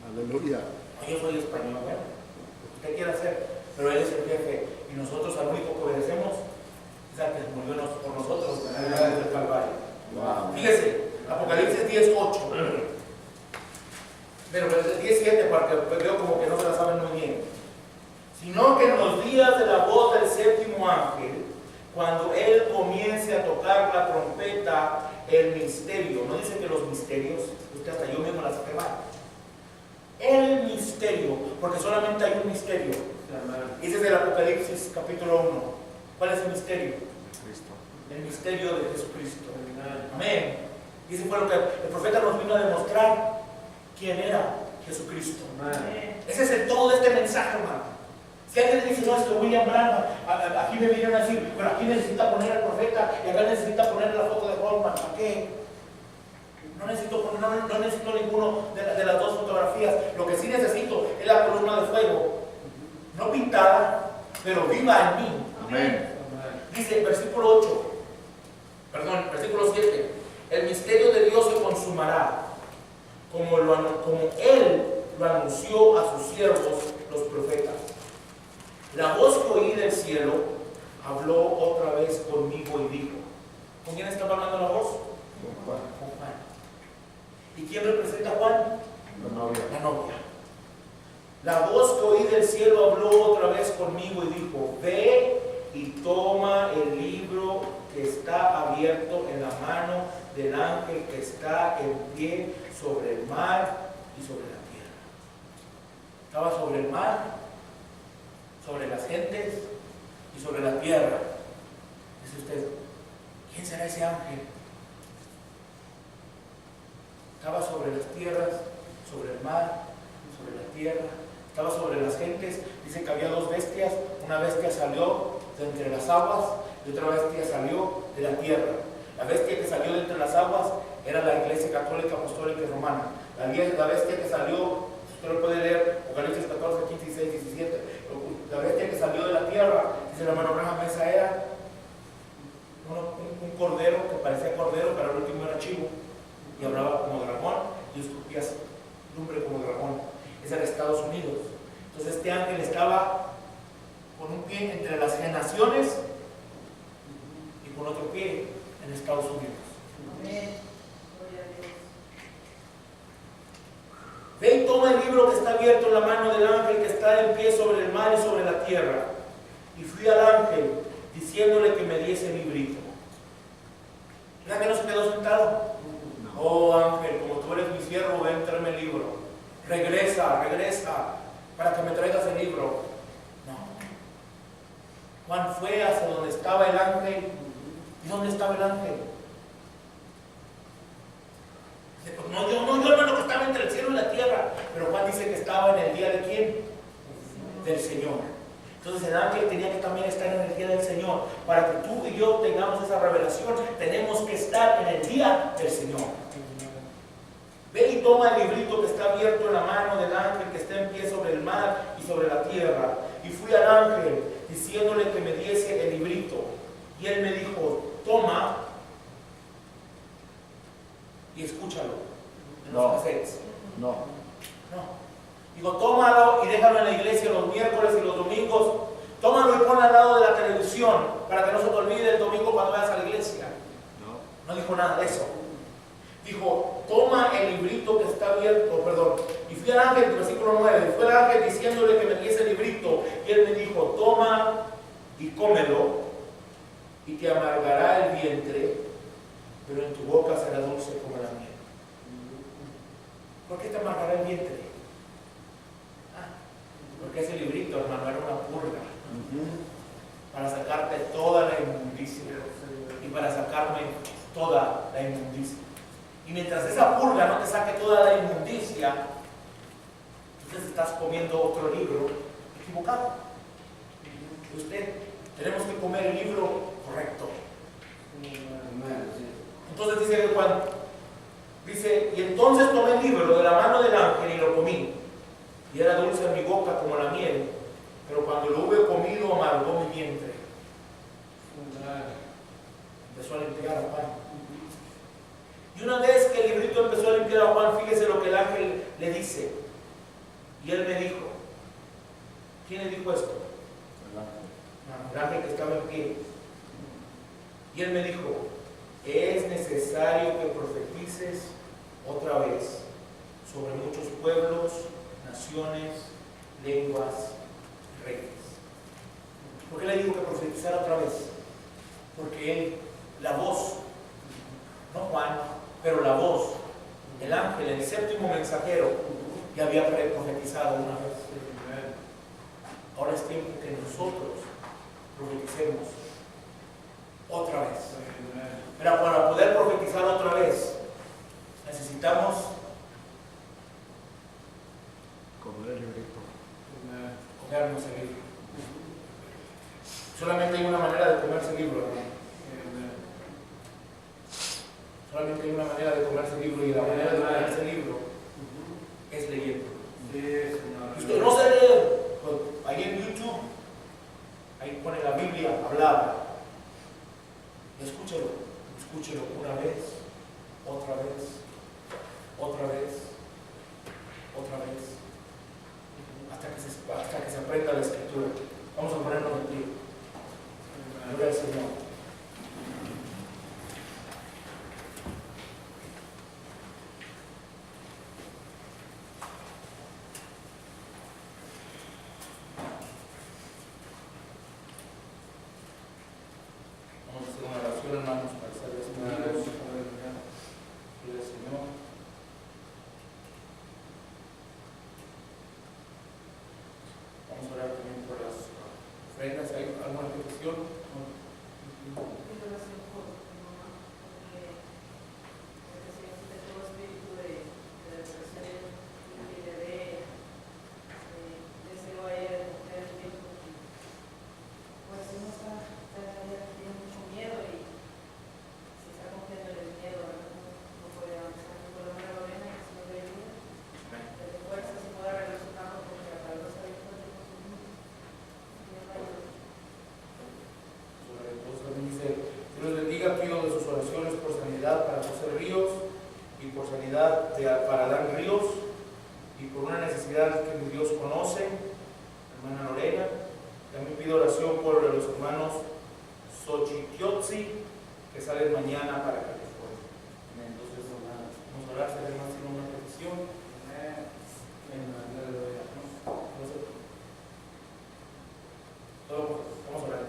Aleluya. Yo soy español, bueno, lo que usted quiera hacer, pero Él es el jefe y nosotros al único que obedecemos es al que murió por nosotros en la del Calvario. Wow. Fíjese, Apocalipsis 10:8. Pero el 17, porque veo como que no se la saben muy bien. Sino que en los días de la voz del séptimo ángel, cuando Él comience a tocar la trompeta, el misterio, no dice que los misterios, usted hasta yo mismo las saqué mal. El misterio, porque solamente hay un misterio. Ese es el Apocalipsis capítulo 1. ¿Cuál es el misterio? Cristo. El misterio de Jesucristo. Amén. Y ese fue lo que el profeta nos vino a demostrar quién era Jesucristo. Ese es el todo de este mensaje, hermano. Si alguien dice, no, es que William Branham, aquí me vinieron a decir, pero aquí necesita poner al profeta y acá necesita poner la foto de Holman. ¿Para qué? No necesito ninguno de las dos fotografías. Lo que sí necesito es la columna de fuego. No pintada, pero viva en mí. Amén. Dice, versículo 7, el misterio de Dios se consumará, como Él lo anunció a sus siervos, los profetas. La voz que oí del cielo habló otra vez conmigo y dijo, ¿con quién estaba hablando la voz? Con Juan. ¿Y quién representa a Juan? La novia. La novia. La voz que oí del cielo habló otra vez conmigo y dijo, ve y toma el libro que está abierto en la mano del ángel que está en pie sobre el mar y sobre la tierra. Estaba sobre el mar, sobre las gentes y sobre la tierra. Dice usted, ¿quién será ese ángel? Estaba sobre las tierras, sobre el mar, sobre la tierra, estaba sobre las gentes. Dice que había dos bestias, una bestia salió de entre las aguas y otra bestia salió de la tierra. La bestia que salió de entre las aguas era la Iglesia Católica Apostólica y Romana. La bestia que salió, usted lo puede leer, Apocalipsis 14, 15, 16, 17. La bestia que salió de la tierra, dice el hermano Abraham, esa era un cordero que parecía cordero, pero al último era chivo y hablaba como dragón y escupía lumbre como dragón. Es de Estados Unidos. Entonces este ángel estaba con un pie entre las naciones y con otro pie en Estados Unidos. Amén. Gloria a Dios. Ve y toma el libro que está abierto en la mano del ángel que está en pie sobre el mar y sobre la tierra. Y fui al ángel diciéndole que me diese el librito. El ángel no se quedó sentado. Oh ángel, como tú eres mi siervo, ven, tráeme el libro. Regresa para que me traigas el libro. No. Juan fue hacia donde estaba el ángel. ¿Y dónde estaba el ángel? Dice, pues no, yo hermano, que estaba entre el cielo y la tierra. Pero Juan dice que estaba en el día de ¿quién? Del Señor. Entonces el ángel tenía que también estar en el día del Señor. Para que tú y yo tengamos esa revelación, tenemos que estar en el día del Señor. Ve y toma el librito que está abierto en la mano del ángel que está en pie sobre el mar y sobre la tierra. Y fui al ángel diciéndole que me diese el librito. Y él me dijo, toma y escúchalo en los cassettes. No. Digo, tómalo y déjalo en la iglesia los miércoles y los domingos. Tómalo y ponlo al lado de la televisión para que no se te olvide el domingo cuando vayas a la iglesia. No dijo nada de eso. Dijo, toma el librito que está abierto, Y fui al ángel, versículo 9, fue al ángel diciéndole que me diese el librito. Y él me dijo, toma y cómelo, y te amargará el vientre, pero en tu boca será dulce como la miel. ¿Por qué te amargará el vientre? Porque ese librito, hermano, era una purga para sacarte toda la inmundicia y para sacarme toda la inmundicia. Y mientras esa purga no te saque toda la inmundicia, entonces estás comiendo otro libro equivocado. Usted, tenemos que comer el libro correcto. Entonces dice Juan, dice, y entonces tomé el libro de la mano del ángel y lo comí. Y era dulce en mi boca como la miel, pero cuando lo hube comido amargó mi vientre. Empezó a limpiar a Juan. Y una vez que el librito empezó a limpiar a Juan, fíjese lo que el ángel le dice. Y él me dijo, ¿quién le dijo esto? El ángel que estaba en pie. Y él me dijo, es necesario que profetices otra vez sobre muchos pueblos, naciones, lenguas, reyes. ¿Por qué le digo que profetizara otra vez? Porque él, la voz, no Juan, pero la voz, el ángel, el séptimo mensajero, ya había profetizado una vez. Ahora es tiempo que nosotros profeticemos otra vez. Pero para poder profetizar otra vez, necesitamos Comer el librito. comernos el libro. Solamente hay una manera de comerse el libro, hermano. Solamente hay una manera de comerse el libro, y la manera de comerse el libro es leyendo. Usted no sabe leer, pues ahí en YouTube, ahí pone la Biblia hablada. escúchelo una vez, otra vez, otra vez, otra vez, hasta que se aprenda la escritura. Vamos a ponernos de pie. Gloria al Señor. Vamos a hacer una oración, hermanos, para ser despedidos. Gloria al Señor. Vamos a orar también por las ofrendas. ¿Hay alguna petición? Pido oración por mi mamá, porque el Señor quite todo espíritu de depresión y que le dé deseo a ella de mujer el tiempo que pues uno ella tiene mucho miedo y se está confiando en el miedo, ¿verdad? No puede avanzar. Por la mano Lorena, que el Señor le ayude, le dé fuerzas y pueda arreglar su carro, porque la cabeza está bien fuerte con su niño. Dios la ayude. Entonces también dice: Dios los bendiga, pido de sus oraciones por sanidad para José Ríos y por sanidad para Dan Ríos y por una necesidad que mi Dios conoce, hermana Lorena. También pido oración por los hermanos Xochiquiotzi que salen mañana para California. Entonces vamos a orar, si alguien más tiene una petición. Vamos a orar.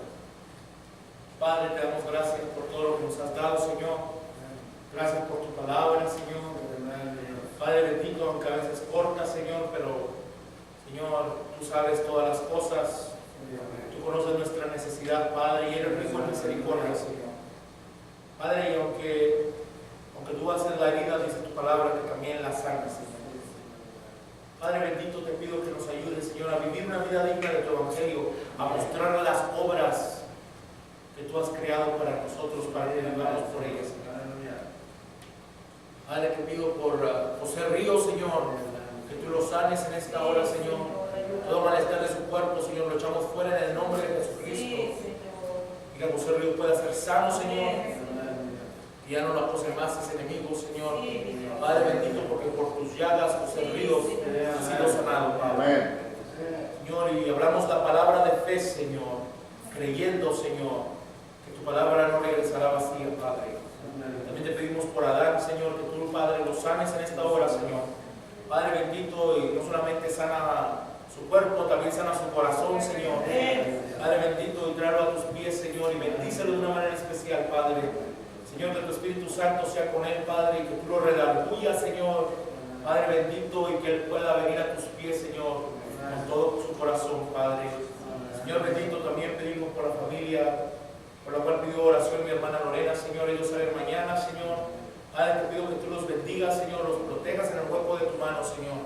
Padre, te damos gracias por todo lo que nos has dado, Señor. Gracias por tu palabra, Señor. Padre bendito, aunque a veces corta, Señor, pero, Señor, tú sabes todas las cosas. Tú conoces nuestra necesidad, Padre, y eres rico en misericordia, Señor. Padre, y aunque tú haces la herida, dice tu palabra, que también la sanas, Señor. Padre bendito, te pido que nos ayudes, Señor, a vivir una vida digna de tu evangelio, a mostrar las obras que tú has creado para nosotros, para que vivamos por ellas, Señor. Padre, te pido por José Ríos, Señor, que tú lo sanes en esta hora, Señor. Todo malestar de su cuerpo, Señor, lo echamos fuera en el nombre de Jesucristo. Y que José Ríos pueda ser sano, Señor. Que ya no lo acosen más ese enemigo, Señor. Padre bendito, porque por tus llagas, José Ríos, ha sido sanado, Padre. Señor, y hablamos la palabra de fe, Señor, creyendo, Señor, que tu palabra no regresará vacía, Padre. También te pedimos por Adán, Señor, que tú, Padre, lo sanes en esta hora, Señor. Padre bendito, y no solamente sana su cuerpo, también sana su corazón, Señor. Padre bendito, y tráelo a tus pies, Señor, y bendícelo de una manera especial, Padre. Señor, que tu Espíritu Santo sea con él, Padre, y que tú lo redarguyas, Señor. Padre bendito, y que él pueda venir a tus pies, Señor, con todo su corazón, Padre. Señor bendito, también pedimos por la familia, por la cual pidió oración mi hermana Lorena, Señor. Ellos salen mañana, Señor. Padre, te pido que tú los bendigas, Señor, los protejas en el hueco de tu mano, Señor.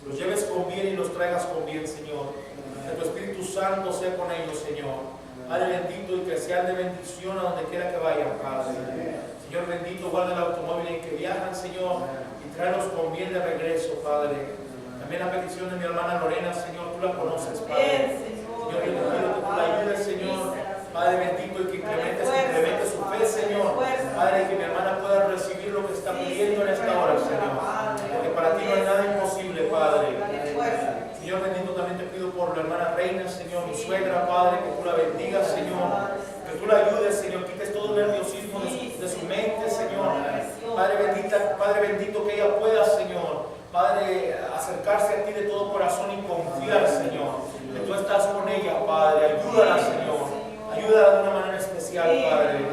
Los lleves con bien y los traigas con bien, Señor. Que tu Espíritu Santo sea con ellos, Señor. Padre bendito, y que sean de bendición a donde quiera que vayan, Padre. Señor bendito, guarda el automóvil en que viajan, Señor, y tráelos con bien de regreso, Padre. También la petición de mi hermana Lorena, Señor, tú la conoces, Padre. Señor, yo te pido que tú la ayudes, Señor. Padre bendito, y que incremente su fe, Señor. Padre, y que mi hermana pueda recibir lo que está pidiendo en esta hora, Señor. Porque para ti no hay nada imposible, Padre. Señor bendito, también te pido por la hermana Reina, Señor, mi suegra, Padre, que tú la bendigas, Señor. Que tú la ayudes, Señor. Quites todo el nerviosismo de su mente, Señor. Padre bendito, que ella pueda, Señor, Padre, acercarse a ti de todo corazón y confiar, Señor. Que tú estás con ella, Padre. Ayúdala, Señor. Ayúdala de una manera especial, Padre.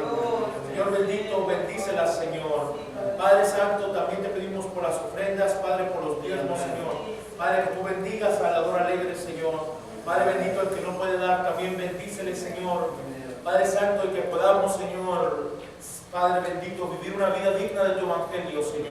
Señor bendito, bendícela, Señor. Padre Santo, también te pedimos por las ofrendas, Padre, por los diezmos, Señor. Padre, que tú bendigas al dador alegre, Señor. Padre bendito, el que no puede dar, también bendícele, Señor. Padre Santo, y que podamos, Señor, Padre bendito, vivir una vida digna de tu evangelio, Señor.